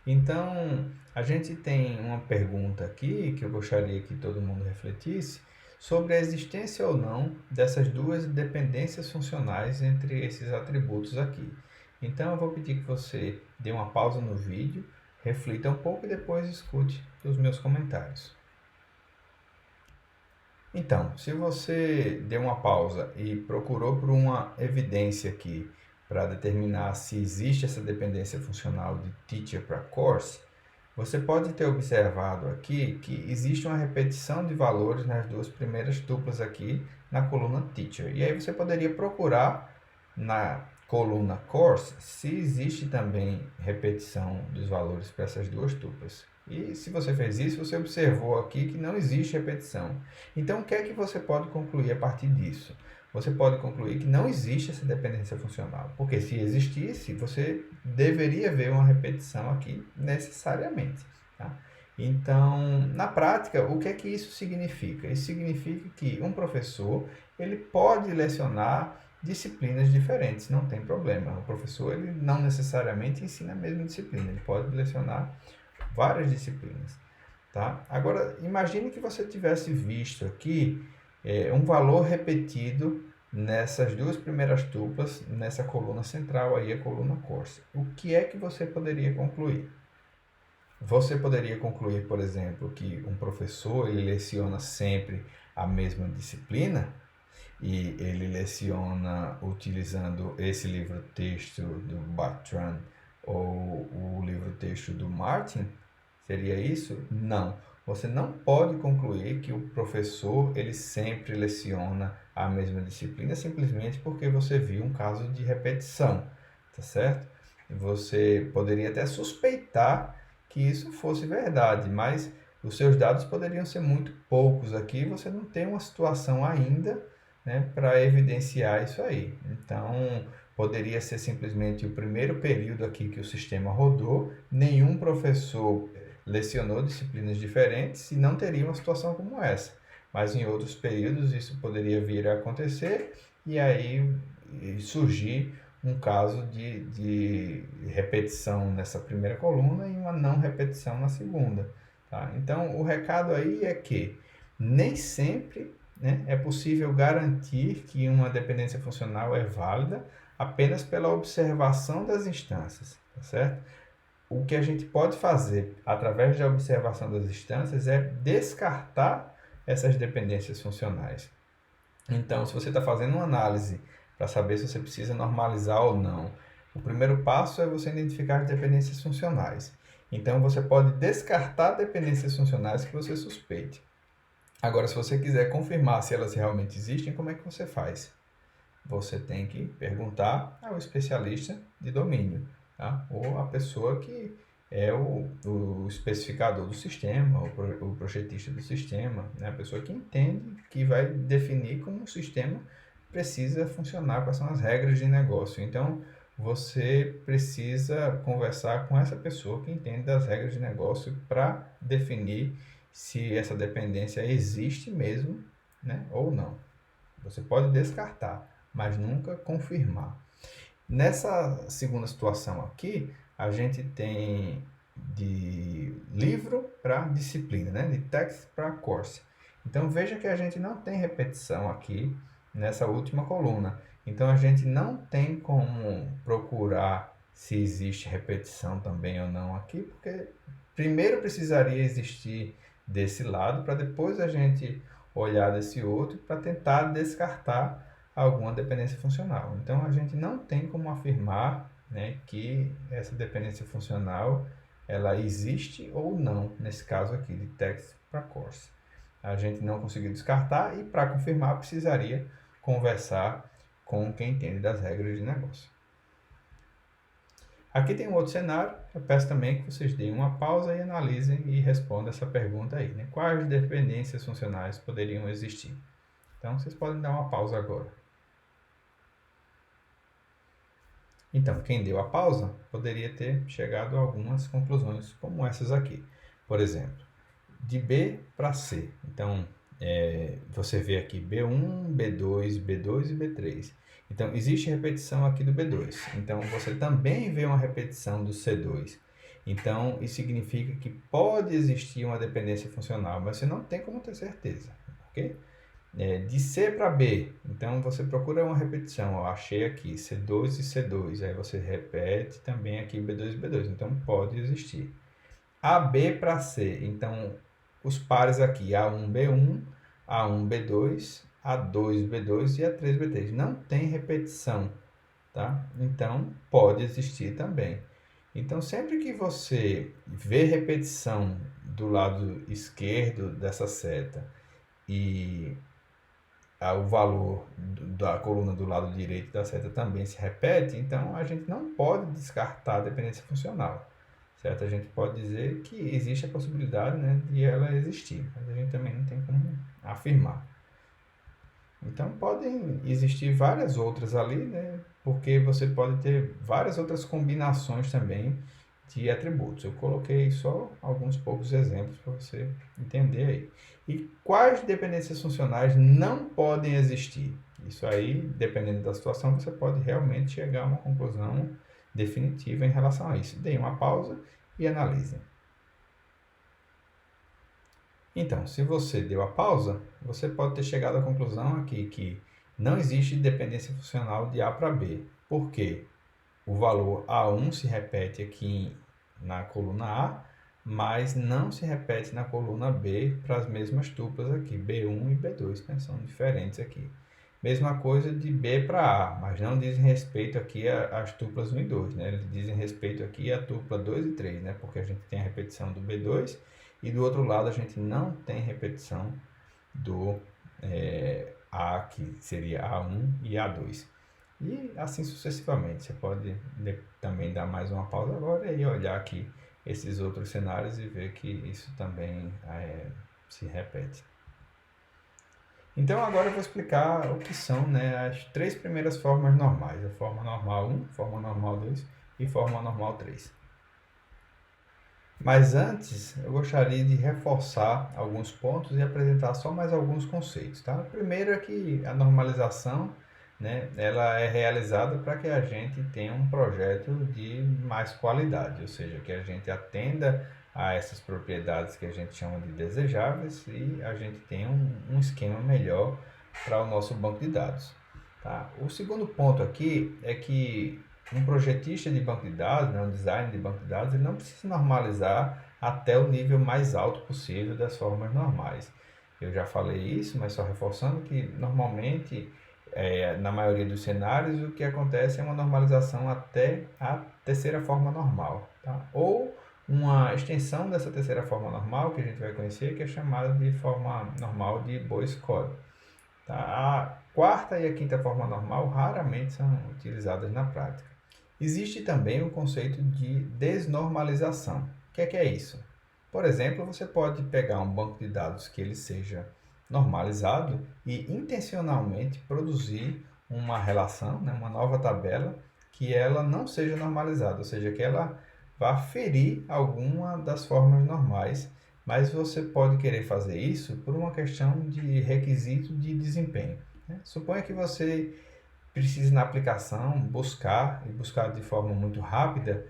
Então, a gente tem uma pergunta aqui que eu gostaria que todo mundo refletisse sobre a existência ou não dessas duas dependências funcionais entre esses atributos aqui. Então, eu vou pedir que você dê uma pausa no vídeo, reflita um pouco e depois escute os meus comentários. Então, se você deu uma pausa e procurou por uma evidência aqui para determinar se existe essa dependência funcional de teacher para course, você pode ter observado aqui que existe uma repetição de valores nas duas primeiras tuplas aqui na coluna teacher. E aí você poderia procurar na coluna course se existe também repetição dos valores para essas duas tuplas. E se você fez isso, você observou aqui que não existe repetição. Então, o que é que você pode concluir a partir disso? Você pode concluir que não existe essa dependência funcional, porque se existisse, você deveria ver uma repetição aqui necessariamente. Tá? Então, na prática, o que é que isso significa? Isso significa que um professor ele pode lecionar disciplinas diferentes, não tem problema. O professor ele não necessariamente ensina a mesma disciplina, ele pode lecionar várias disciplinas. Tá? Agora, imagine que você tivesse visto aqui um valor repetido nessas duas primeiras tuplas, nessa coluna central aí, a coluna course. O que é que você poderia concluir? Você poderia concluir, por exemplo, que um professor ele leciona sempre a mesma disciplina e ele leciona utilizando esse livro-texto do Bartram ou o livro-texto do Martin? Seria isso? Não. Você não pode concluir que o professor ele sempre leciona a mesma disciplina simplesmente porque você viu um caso de repetição, tá certo? Você poderia até suspeitar que isso fosse verdade, mas os seus dados poderiam ser muito poucos aqui, você não tem uma situação ainda, né, para evidenciar isso aí. Então, poderia ser simplesmente o primeiro período aqui que o sistema rodou, nenhum professor lecionou disciplinas diferentes e não teria uma situação como essa. Mas em outros períodos isso poderia vir a acontecer e aí surgir um caso de repetição nessa primeira coluna e uma não repetição na segunda. Tá? Então, o recado aí é que nem sempre, né, é possível garantir que uma dependência funcional é válida apenas pela observação das instâncias, tá certo? O que a gente pode fazer através da observação das instâncias é descartar essas dependências funcionais. Então, se você está fazendo uma análise para saber se você precisa normalizar ou não, o primeiro passo é você identificar as dependências funcionais. Então, você pode descartar dependências funcionais que você suspeite. Agora, se você quiser confirmar se elas realmente existem, como é que você faz? Você tem que perguntar ao especialista de domínio, tá? Ou a pessoa que é o especificador do sistema, o projetista do sistema, né? A pessoa que entende, que vai definir como o sistema precisa funcionar, quais são as regras de negócio. Então, você precisa conversar com essa pessoa que entende das regras de negócio para definir se essa dependência existe mesmo, né, ou não. Você pode descartar, mas nunca confirmar. Nessa segunda situação aqui, a gente tem de livro para disciplina, né? De text para course. Então veja que a gente não tem repetição aqui nessa última coluna. Então a gente não tem como procurar se existe repetição também ou não aqui, porque primeiro precisaria existir desse lado para depois a gente olhar desse outro para tentar descartar alguma dependência funcional. Então a gente não tem como afirmar, né, que essa dependência funcional ela existe ou não, nesse caso aqui de text para course. A gente não conseguiu descartar e para confirmar precisaria conversar com quem entende das regras de negócio. Aqui tem um outro cenário, eu peço também que vocês deem uma pausa e analisem e respondam essa pergunta aí, né? Quais dependências funcionais poderiam existir? Então, vocês podem dar uma pausa agora. Então, quem deu a pausa poderia ter chegado a algumas conclusões como essas aqui. Por exemplo, de B para C. Então, você vê aqui B1, B2, B2 e B3. Então, existe repetição aqui do B2. Então, você também vê uma repetição do C2. Então, isso significa que pode existir uma dependência funcional, mas você não tem como ter certeza, ok? De C para B, então você procura uma repetição. Eu achei aqui C2 e C2, aí você repete também aqui B2 e B2, então pode existir. AB para C, então os pares aqui A1B1, A1B2, A2B2 e A3B3. Não tem repetição, tá? Então pode existir também. Então sempre que você vê repetição do lado esquerdo dessa seta e o valor da coluna do lado direito da seta também se repete, então a gente não pode descartar a dependência funcional, certo? A gente pode dizer que existe a possibilidade, né, de ela existir, mas a gente também não tem como afirmar. Então podem existir várias outras ali, né, porque você pode ter várias outras combinações também de atributos. Eu coloquei só alguns poucos exemplos para você entender aí. E quais dependências funcionais não podem existir? Isso aí, dependendo da situação, você pode realmente chegar a uma conclusão definitiva em relação a isso. Dê uma pausa e analise. Então, se você deu a pausa, você pode ter chegado à conclusão aqui que não existe dependência funcional de A para B. Por quê? O valor A1 se repete aqui na coluna A, mas não se repete na coluna B para as mesmas tuplas aqui, B1 e B2, né? São diferentes aqui. Mesma coisa de B para A, mas não dizem respeito aqui às tuplas 1 e 2, né? Eles dizem respeito aqui à tupla 2 e 3, né? Porque a gente tem a repetição do B2 e do outro lado a gente não tem repetição do A, que seria A1 e A2. E assim sucessivamente. Você pode também dar mais uma pausa agora e olhar aqui esses outros cenários e ver que isso também se repete. Então agora eu vou explicar o que são, né, as três primeiras formas normais. A forma normal 1, forma normal 2 e forma normal 3. Mas antes, eu gostaria de reforçar alguns pontos e apresentar só mais alguns conceitos, tá? Primeiro é que a normalização, né, ela é realizada para que a gente tenha um projeto de mais qualidade, ou seja, que a gente atenda a essas propriedades que a gente chama de desejáveis e a gente tenha um esquema melhor para o nosso banco de dados, tá? O segundo ponto aqui é que um projetista de banco de dados, né, um designer de banco de dados, ele não precisa normalizar até o nível mais alto possível das formas normais. Eu já falei isso, mas só reforçando que normalmente, na maioria dos cenários, o que acontece é uma normalização até a terceira forma normal, tá? Ou uma extensão dessa terceira forma normal, que a gente vai conhecer, que é chamada de forma normal de Boyce-Codd. Tá? A quarta e a quinta forma normal raramente são utilizadas na prática. Existe também o conceito de desnormalização. O que é isso? Por exemplo, você pode pegar um banco de dados que ele seja normalizado e intencionalmente produzir uma relação, né, uma nova tabela, que ela não seja normalizada, ou seja, que ela vá ferir alguma das formas normais, mas você pode querer fazer isso por uma questão de requisito de desempenho, né? Suponha que você precise na aplicação buscar de forma muito rápida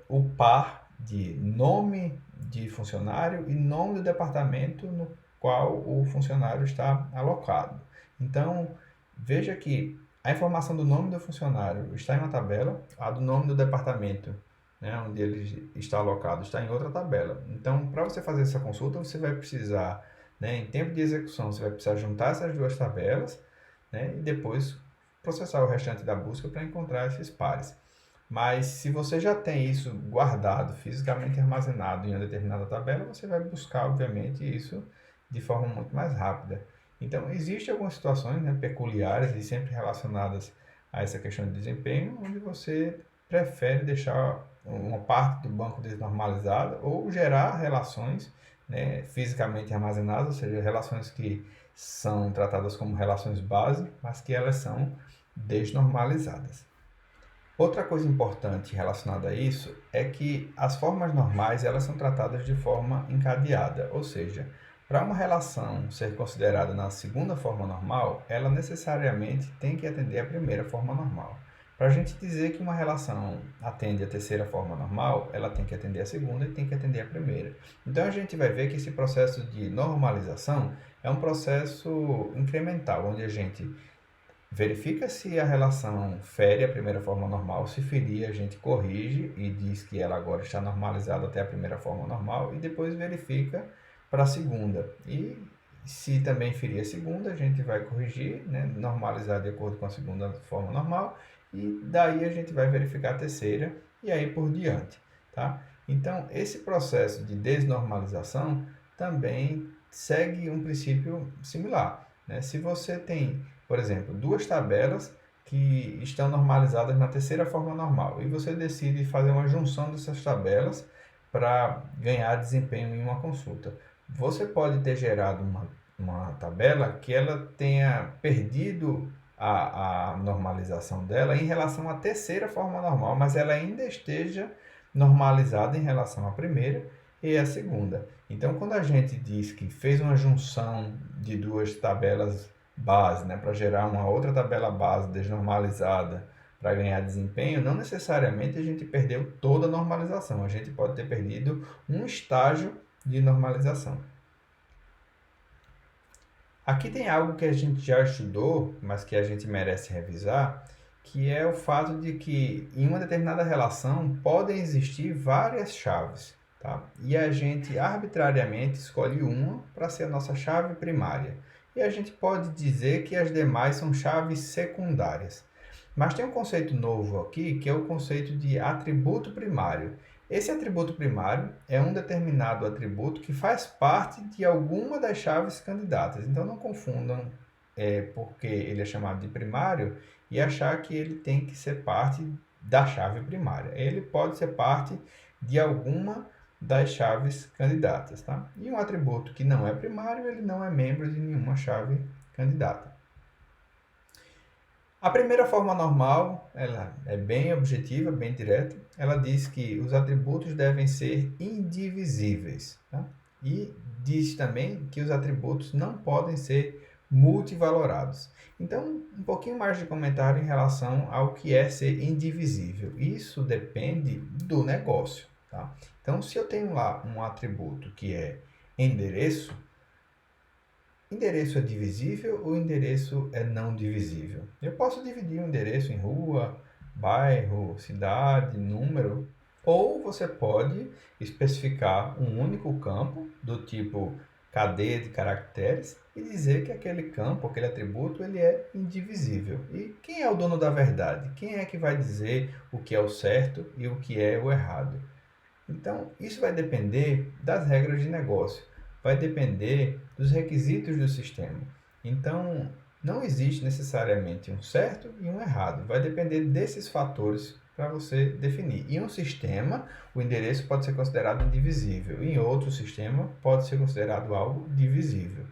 o par de nome de funcionário e nome do departamento no qual o funcionário está alocado. Então, veja que a informação do nome do funcionário está em uma tabela, a do nome do departamento, né, onde ele está alocado, está em outra tabela. Então, para você fazer essa consulta, você vai precisar, né, em tempo de execução, você vai precisar juntar essas duas tabelas, né, e depois processar o restante da busca para encontrar esses pares. Mas se você já tem isso guardado, fisicamente armazenado em uma determinada tabela, você vai buscar, obviamente, isso de forma muito mais rápida. Então, existem algumas situações, né, peculiares e sempre relacionadas a essa questão de desempenho, onde você prefere deixar uma parte do banco desnormalizada ou gerar relações, né, fisicamente armazenadas, ou seja, relações que são tratadas como relações base, mas que elas são desnormalizadas. Outra coisa importante relacionada a isso é que as formas normais elas são tratadas de forma encadeada, ou seja, Para uma relação ser considerada na segunda forma normal, ela necessariamente tem que atender a primeira forma normal. Para a gente dizer que uma relação atende a terceira forma normal, ela tem que atender a segunda e tem que atender a primeira. Então a gente vai ver que esse processo de normalização é um processo incremental, onde a gente verifica se a relação fere a primeira forma normal. Se ferir, a gente corrige e diz que ela agora está normalizada até a primeira forma normal e depois verifica para a segunda. E se também ferir a segunda, a gente vai corrigir, né, normalizar de acordo com a segunda forma normal e daí a gente vai verificar a terceira e aí por diante, tá? Então, esse processo de desnormalização também segue um princípio similar, né? Se você tem, por exemplo, duas tabelas que estão normalizadas na terceira forma normal e você decide fazer uma junção dessas tabelas para ganhar desempenho em uma consulta. Você pode ter gerado uma tabela que ela tenha perdido a normalização dela em relação à terceira forma normal, mas ela ainda esteja normalizada em relação à primeira e à segunda. Então, quando a gente diz que fez uma junção de duas tabelas base, né, para gerar uma outra tabela base desnormalizada para ganhar desempenho, não necessariamente a gente perdeu toda a normalização, a gente pode ter perdido um estágio de normalização. Aqui tem algo que a gente já estudou, mas que a gente merece revisar, que é o fato de que em uma determinada relação podem existir várias chaves, tá? E a gente arbitrariamente escolhe uma para ser a nossa chave primária. E a gente pode dizer que as demais são chaves secundárias. Mas tem um conceito novo aqui, que é o conceito de atributo primário. Esse atributo primário é um determinado atributo que faz parte de alguma das chaves candidatas. Então não confundam porque ele é chamado de primário e achar que ele tem que ser parte da chave primária. Ele pode ser parte de alguma das chaves candidatas, tá? E um atributo que não é primário, ele não é membro de nenhuma chave candidata. A primeira forma normal, ela é bem objetiva, bem direta. Ela diz que os atributos devem ser indivisíveis, tá? E diz também que os atributos não podem ser multivalorados. Então, um pouquinho mais de comentário em relação ao que é ser indivisível. Isso depende do negócio, tá? Então, se eu tenho lá um atributo que é endereço, endereço é divisível ou endereço é não divisível? Eu posso dividir um endereço em rua, bairro, cidade, número, ou você pode especificar um único campo do tipo cadeia de caracteres e dizer que aquele campo, aquele atributo, ele é indivisível. E quem é o dono da verdade? Quem é que vai dizer o que é o certo e o que é o errado? Então, isso vai depender das regras de negócio, vai depender dos requisitos do sistema. Então, não existe necessariamente um certo e um errado, vai depender desses fatores para você definir. Em um sistema, o endereço pode ser considerado indivisível, em outro sistema, pode ser considerado algo divisível.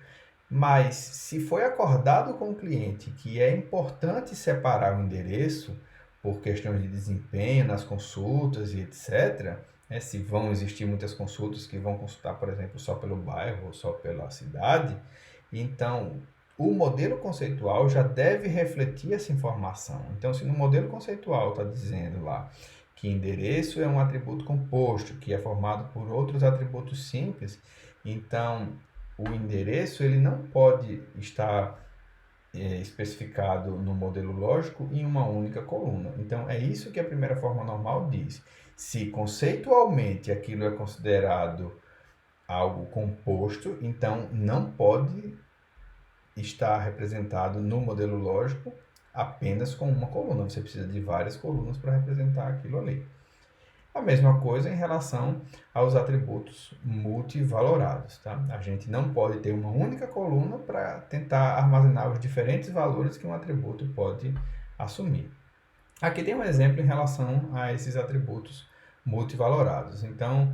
Mas, se foi acordado com o cliente que é importante separar o endereço por questões de desempenho nas consultas e etc., se vão existir muitas consultas que vão consultar, por exemplo, só pelo bairro ou só pela cidade, então o modelo conceitual já deve refletir essa informação. Então, se no modelo conceitual está dizendo lá que endereço é um atributo composto, que é formado por outros atributos simples, então o endereço ele não pode estar especificado no modelo lógico em uma única coluna. Então, é isso que a primeira forma normal diz. Se conceitualmente aquilo é considerado algo composto, então não pode estar representado no modelo lógico apenas com uma coluna. Você precisa de várias colunas para representar aquilo ali. A mesma coisa em relação aos atributos multivalorados, tá? A gente não pode ter uma única coluna para tentar armazenar os diferentes valores que um atributo pode assumir. Aqui tem um exemplo em relação a esses atributos multivalorados. Então,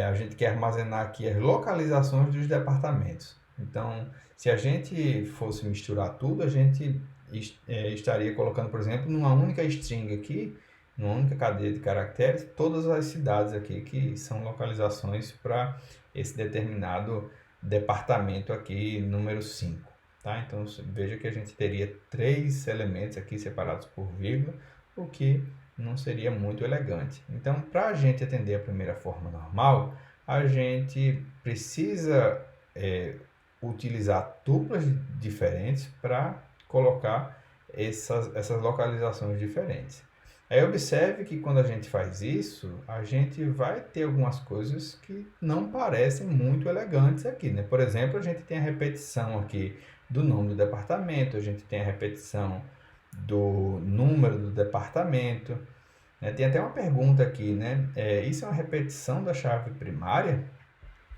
a gente quer armazenar aqui as localizações dos departamentos. Então, se a gente fosse misturar tudo, a gente estaria colocando, por exemplo, numa única string aqui, numa única cadeia de caracteres, todas as cidades aqui que são localizações para esse determinado departamento aqui, número 5. Tá? Então, veja que a gente teria 3 elementos aqui separados por vírgula, o que não seria muito elegante. Então, para a gente atender a primeira forma normal, a gente precisa utilizar tuplas diferentes para colocar essas localizações diferentes. Aí observe que quando a gente faz isso, a gente vai ter algumas coisas que não parecem muito elegantes aqui, né? Por exemplo, a gente tem a repetição aqui do nome do departamento, a gente tem a repetição do número do departamento, né? Tem até uma pergunta aqui, né? Isso é uma repetição da chave primária?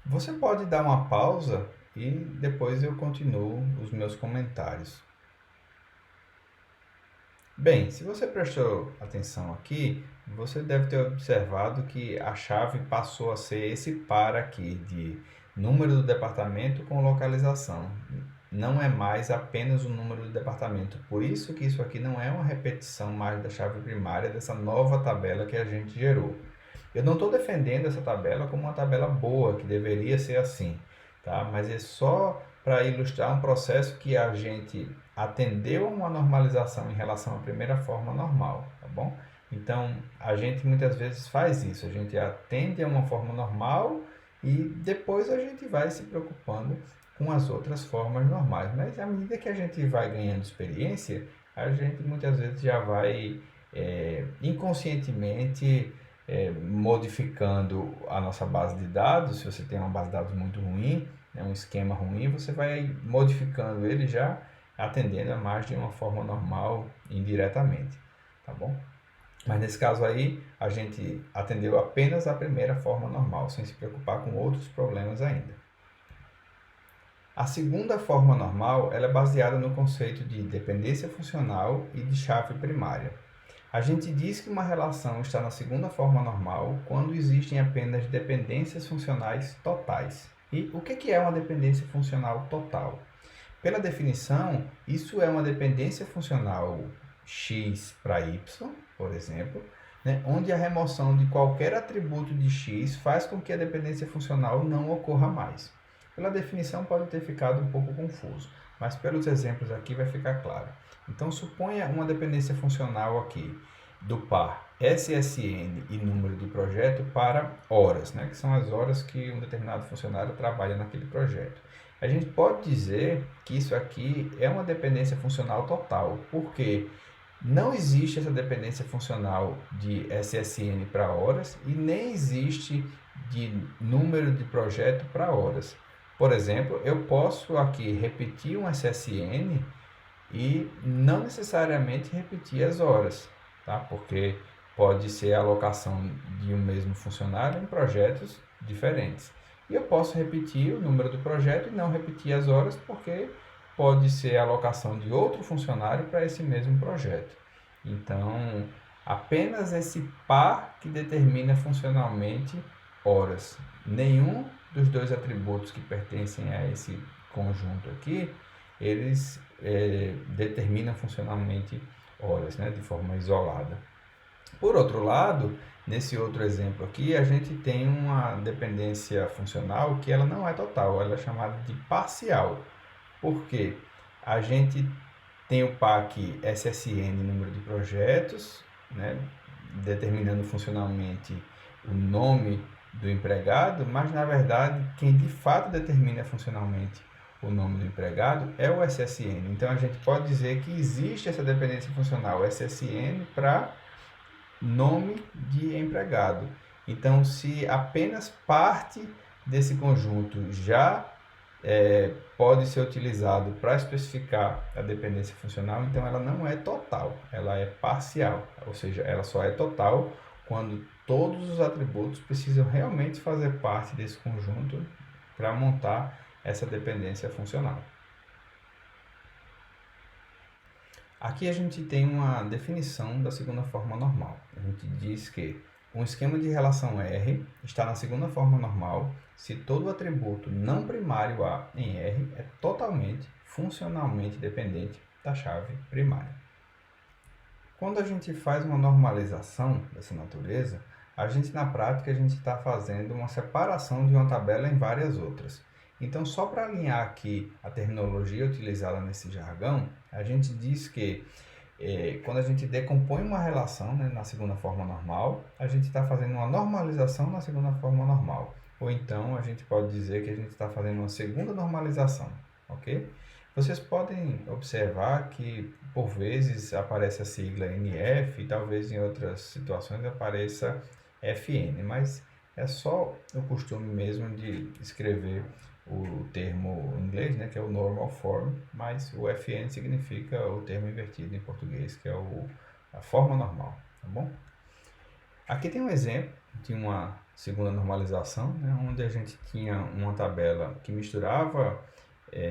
Você pode dar uma pausa e depois eu continuo os meus comentários. Bem, se você prestou atenção aqui, você deve ter observado que a chave passou a ser esse par aqui de número do departamento com localização. Não é mais apenas o número do departamento. Por isso que isso aqui não é uma repetição mais da chave primária dessa nova tabela que a gente gerou. Eu não estou defendendo essa tabela como uma tabela boa, que deveria ser assim, tá? Mas é só para ilustrar um processo que a gente atendeu a uma normalização em relação à primeira forma normal, tá bom? Então, a gente muitas vezes faz isso, a gente atende a uma forma normal e depois a gente vai se preocupando com as outras formas normais. Mas à medida que a gente vai ganhando experiência, a gente muitas vezes já vai inconscientemente modificando a nossa base de dados. Se você tem uma base de dados muito ruim, um esquema ruim, você vai modificando ele já atendendo a mais de uma forma normal indiretamente, tá bom? Mas nesse caso aí, a gente atendeu apenas a primeira forma normal, sem se preocupar com outros problemas ainda. A segunda forma normal ela é baseada no conceito de dependência funcional e de chave primária. A gente diz que uma relação está na segunda forma normal quando existem apenas dependências funcionais totais. E o que é uma dependência funcional total? Pela definição, isso é uma dependência funcional x para y, por exemplo, né, onde a remoção de qualquer atributo de x faz com que a dependência funcional não ocorra mais. Pela definição pode ter ficado um pouco confuso, mas pelos exemplos aqui vai ficar claro. Então, suponha uma dependência funcional aqui do par SSN e número de projeto para horas, né, que são as horas que um determinado funcionário trabalha naquele projeto. A gente pode dizer que isso aqui é uma dependência funcional total, porque não existe essa dependência funcional de SSN para horas e nem existe de número de projeto para horas. Por exemplo, eu posso aqui repetir um SSN e não necessariamente repetir as horas, tá? Porque pode ser a alocação de um mesmo funcionário em projetos diferentes. E eu posso repetir o número do projeto e não repetir as horas, porque pode ser a alocação de outro funcionário para esse mesmo projeto. Então, apenas esse par que determina funcionalmente horas. Nenhum dos dois atributos que pertencem a esse conjunto aqui, eles determinam funcionalmente horas, né, de forma isolada. Por outro lado, nesse outro exemplo aqui, a gente tem uma dependência funcional que ela não é total, ela é chamada de parcial. Por quê? A gente tem o par aqui SSN, número de projetos, né, determinando funcionalmente o nome do empregado, mas na verdade quem de fato determina funcionalmente o nome do empregado é o SSN. Então a gente pode dizer que existe essa dependência funcional SSN para nome de empregado. Então, se apenas parte desse conjunto já pode ser utilizado para especificar a dependência funcional, então ela não é total, ela é parcial, ou seja, ela só é total quando todos os atributos precisam realmente fazer parte desse conjunto para montar essa dependência funcional. Aqui a gente tem uma definição da segunda forma normal. A gente diz que um esquema de relação R está na segunda forma normal se todo atributo não primário A em R é totalmente, funcionalmente dependente da chave primária. Quando a gente faz uma normalização dessa natureza, na prática, a gente está fazendo uma separação de uma tabela em várias outras. Então, só para alinhar aqui a terminologia utilizada nesse jargão, a gente diz que quando a gente decompõe uma relação, né, na segunda forma normal, a gente está fazendo uma normalização na segunda forma normal. Ou então a gente pode dizer que a gente está fazendo uma segunda normalização, ok? Vocês podem observar que por vezes aparece a sigla NF e talvez em outras situações apareça FN, mas é só o costume mesmo de escrever o termo em inglês, né, que é o normal form, mas o FN significa o termo invertido em português, que é a forma normal, tá bom? Aqui tem um exemplo de uma segunda normalização, né, onde a gente tinha uma tabela que misturava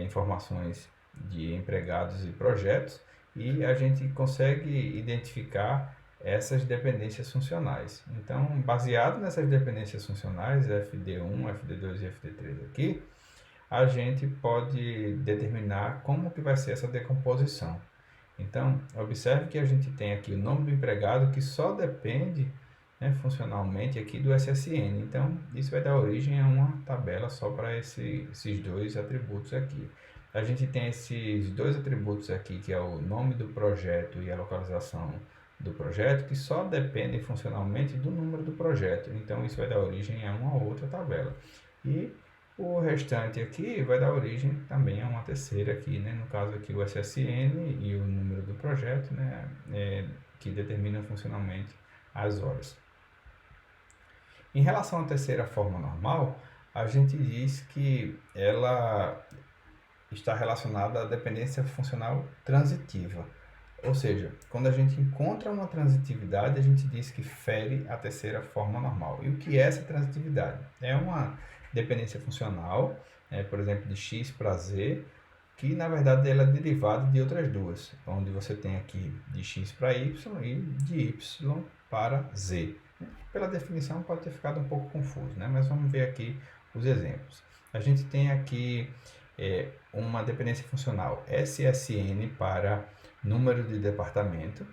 informações de empregados e projetos e a gente consegue identificar essas dependências funcionais. Então, baseado nessas dependências funcionais, FD1, FD2 e FD3 aqui, a gente pode determinar como que vai ser essa decomposição. Então, observe que a gente tem aqui o nome do empregado que só depende, né, funcionalmente aqui do SSN. Então, isso vai dar origem a uma tabela só para esses dois atributos aqui. A gente tem esses dois atributos aqui, que é o nome do projeto e a localização do projeto, que só dependem funcionalmente do número do projeto. Então, isso vai dar origem a uma outra tabela. E o restante aqui vai dar origem também a uma terceira aqui, né? No caso aqui o SSN e o número do projeto, né? Que determinam funcionalmente as horas. Em relação à terceira forma normal, a gente diz que ela está relacionada à dependência funcional transitiva. Ou seja, quando a gente encontra uma transitividade, a gente diz que fere a terceira forma normal. E o que é essa transitividade? É uma dependência funcional, por exemplo, de x para z, que na verdade ela é derivada de outras duas, onde você tem aqui de x para y e de y para z. Pela definição pode ter ficado um pouco confuso, né? Mas vamos ver aqui os exemplos. A gente tem aqui uma dependência funcional SSN para número de departamento,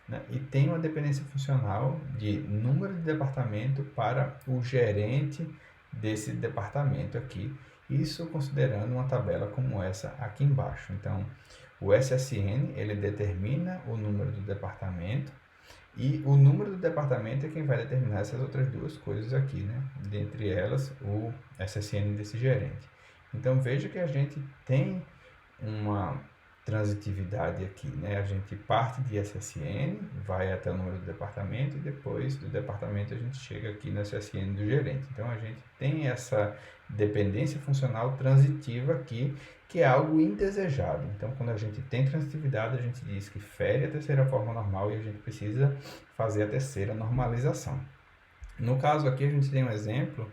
né? E tem uma dependência funcional de número de departamento para o gerente desse departamento aqui, isso considerando uma tabela como essa aqui embaixo. Então, o SSN ele determina o número do departamento e o número do departamento é quem vai determinar essas outras duas coisas aqui, né? Dentre elas, o SSN desse gerente. Então, veja que a gente tem uma transitividade aqui, né? A gente parte de SSN, vai até o número do departamento e depois do departamento a gente chega aqui no SSN do gerente. Então, a gente tem essa dependência funcional transitiva aqui, que é algo indesejado. Então, quando a gente tem transitividade, a gente diz que fere a terceira forma normal e a gente precisa fazer a terceira normalização. No caso aqui, a gente tem um exemplo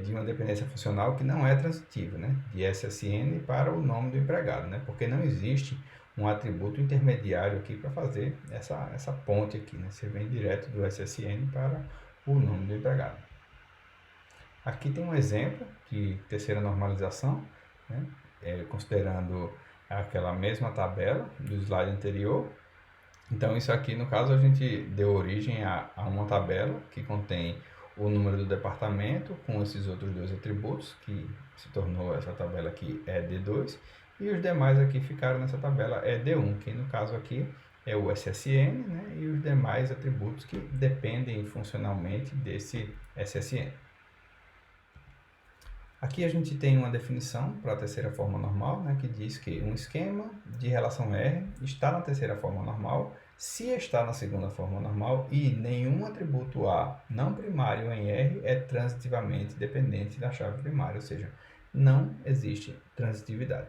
de uma dependência funcional que não é transitiva, né? De SSN para o nome do empregado, né? Porque não existe um atributo intermediário aqui para fazer essa ponte aqui, né? Você vem direto do SSN para o nome do empregado. Aqui tem um exemplo de terceira normalização, né? Considerando aquela mesma tabela do slide anterior. Então, isso aqui, no caso, a gente deu origem a uma tabela que contém o número do departamento com esses outros dois atributos, que se tornou essa tabela aqui ED2, e os demais aqui ficaram nessa tabela ED1, que no caso aqui é o SSN, né, e os demais atributos que dependem funcionalmente desse SSN. Aqui a gente tem uma definição para a terceira forma normal, né, que diz que um esquema de relação R está na terceira forma normal se está na segunda forma normal e nenhum atributo A não primário em R é transitivamente dependente da chave primária, ou seja, não existe transitividade.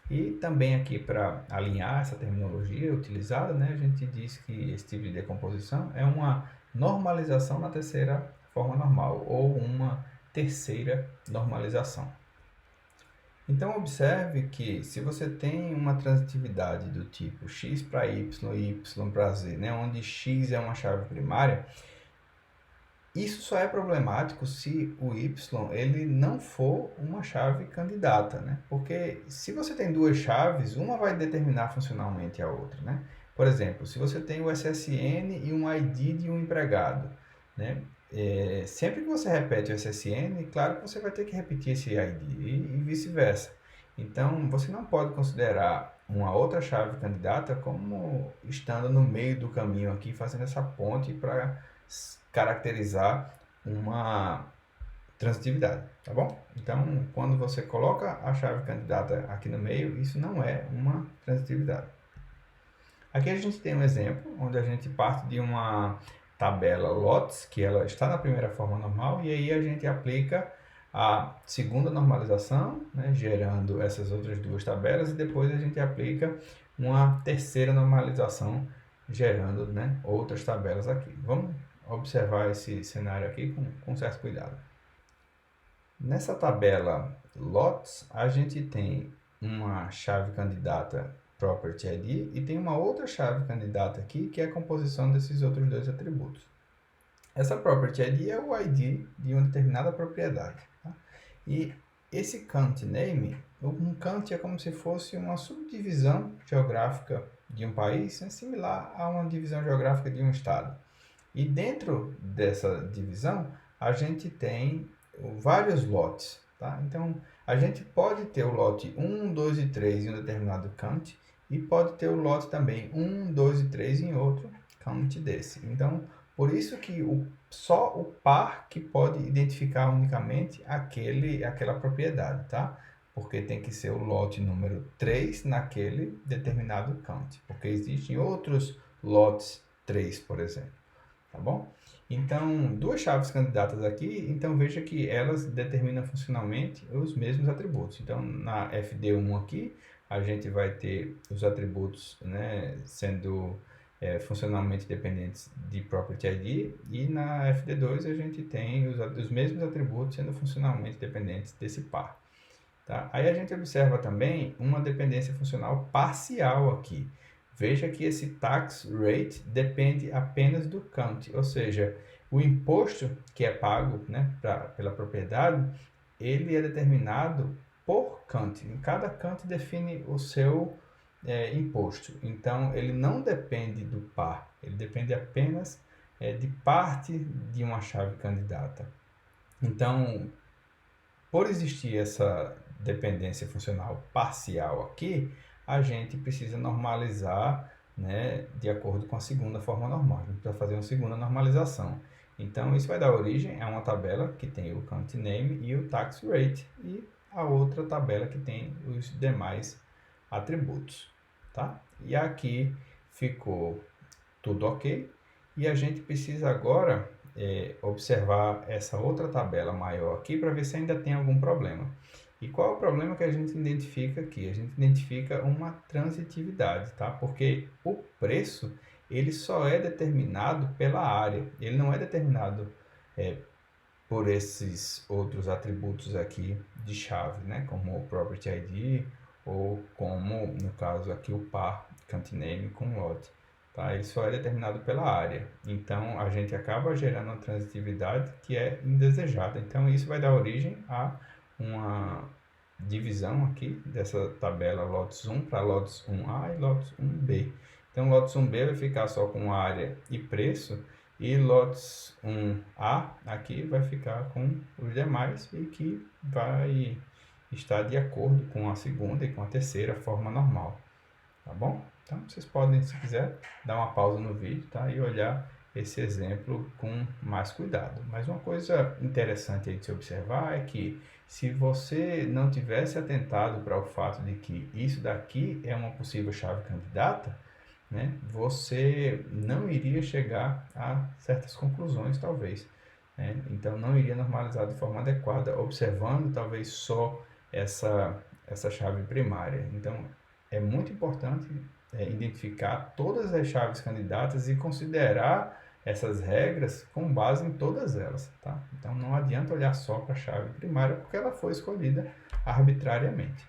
E também aqui para alinhar essa terminologia utilizada, né, a gente diz que esse tipo de decomposição é uma normalização na terceira forma normal ou uma terceira normalização. Então, observe que se você tem uma transitividade do tipo x para y e y para z, né, onde x é uma chave primária, isso só é problemático se o y ele não for uma chave candidata, né? Porque se você tem duas chaves, uma vai determinar funcionalmente a outra, né? Por exemplo, se você tem o SSN e um ID de um empregado, né? sempre que você repete o SSN, claro que você vai ter que repetir esse ID e vice-versa. Então, você não pode considerar uma outra chave candidata como estando no meio do caminho aqui, fazendo essa ponte para caracterizar uma transitividade, tá bom? Então, quando você coloca a chave candidata aqui no meio, isso não é uma transitividade. Aqui a gente tem um exemplo onde a gente parte de uma tabela LOTS, que ela está na primeira forma normal, e aí a gente aplica a segunda normalização, né, gerando essas outras duas tabelas, e depois a gente aplica uma terceira normalização, gerando, né, outras tabelas aqui. Vamos observar esse cenário aqui com certo cuidado. Nessa tabela LOTS, a gente tem uma chave candidata Property ID e tem uma outra chave candidata aqui, que é a composição desses outros dois atributos. Essa Property ID é o ID de uma determinada propriedade. Tá? E esse Count Name, um count é como se fosse uma subdivisão geográfica de um país, é similar a uma divisão geográfica de um estado. E dentro dessa divisão, a gente tem vários lotes. Tá? Então, a gente pode ter o lote 1, 2 e 3 em um determinado count e pode ter o lote também 1, 2 e 3 em outro count desse. Então, por isso que só o par que pode identificar unicamente aquela propriedade, tá? Porque tem que ser o lote número 3 naquele determinado count, porque existem outros lotes 3, por exemplo, tá bom? Então, duas chaves candidatas aqui, então veja que elas determinam funcionalmente os mesmos atributos. Então, na FD1 aqui, a gente vai ter os atributos, né, sendo funcionalmente dependentes de Property ID, e na FD2 a gente tem os mesmos atributos sendo funcionalmente dependentes desse par. Tá? Aí a gente observa também uma dependência funcional parcial aqui. Veja que esse tax rate depende apenas do count, ou seja, o imposto que é pago, né, pela propriedade, ele é determinado por count. Em cada count define o seu imposto. Então, ele não depende do par, ele depende apenas de parte de uma chave candidata. Então, por existir essa dependência funcional parcial aqui, a gente precisa normalizar, né, de acordo com a segunda forma normal. A gente precisa fazer uma segunda normalização. Então, isso vai dar origem a uma tabela que tem o count name e o tax rate, e a outra tabela que tem os demais atributos, tá? E aqui ficou tudo ok. E a gente precisa agora observar essa outra tabela maior aqui para ver se ainda tem algum problema. E qual é o problema que a gente identifica aqui? A gente identifica uma transitividade, tá? Porque o preço, ele só é determinado pela área, ele não é determinado por esses outros atributos aqui de chave, né? Como o Property ID ou como, no caso aqui, o par count name com lot. Tá? Ele só é determinado pela área. Então, a gente acaba gerando uma transitividade que é indesejada. Então, isso vai dar origem a uma divisão aqui dessa tabela lotes 1 para lotes 1A e lotes 1B. Então, lotes 1B vai ficar só com área e preço, e lotes 1A aqui vai ficar com os demais, e que vai estar de acordo com a segunda e com a terceira forma normal. Tá bom? Então, vocês podem, se quiser, dar uma pausa no vídeo, tá? E olhar esse exemplo com mais cuidado. Mas uma coisa interessante aí de se observar é que, se você não tivesse atentado para o fato de que isso daqui é uma possível chave candidata, né, você não iria chegar a certas conclusões, talvez. Né? Então, não iria normalizar de forma adequada, observando talvez só essa chave primária. Então, é muito importante identificar todas as chaves candidatas e considerar essas regras com base em todas elas. Tá? Então, não adianta olhar só para a chave primária, porque ela foi escolhida arbitrariamente.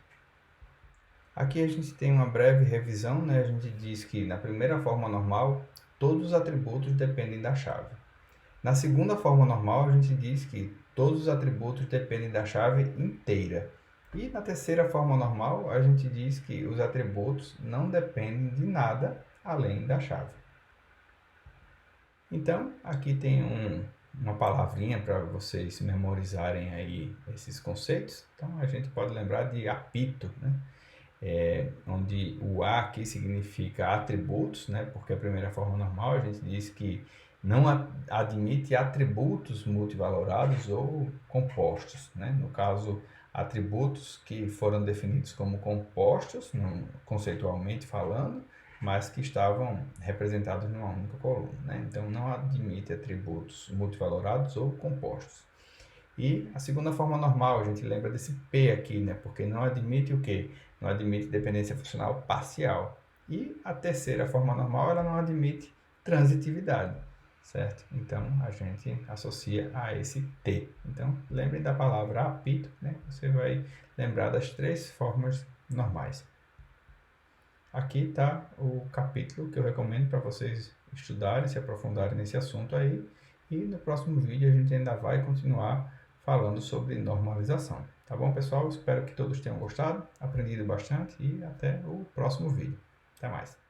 Aqui a gente tem uma breve revisão, né? A gente diz que na primeira forma normal, todos os atributos dependem da chave. Na segunda forma normal, a gente diz que todos os atributos dependem da chave inteira. E na terceira forma normal, a gente diz que os atributos não dependem de nada além da chave. Então, aqui tem uma palavrinha para vocês memorizarem aí esses conceitos. Então a gente pode lembrar de apito, né? Onde o A aqui significa atributos, né? Porque a primeira forma normal a gente diz que não admite atributos multivalorados ou compostos, né? No caso, atributos que foram definidos como compostos, conceitualmente falando, mas que estavam representados numa única coluna, né? Então não admite atributos multivalorados ou compostos. E a segunda forma normal, a gente lembra desse P aqui, né? Porque não admite o quê? Não admite dependência funcional parcial. E a terceira forma normal, ela não admite transitividade, certo? Então a gente associa a esse T. Então lembrem da palavra apito, né? Você vai lembrar das três formas normais. Aqui está o capítulo que eu recomendo para vocês estudarem, se aprofundarem nesse assunto aí. E no próximo vídeo a gente ainda vai continuar falando sobre normalização. Tá bom, pessoal? Espero que todos tenham gostado, aprendido bastante e até o próximo vídeo. Até mais!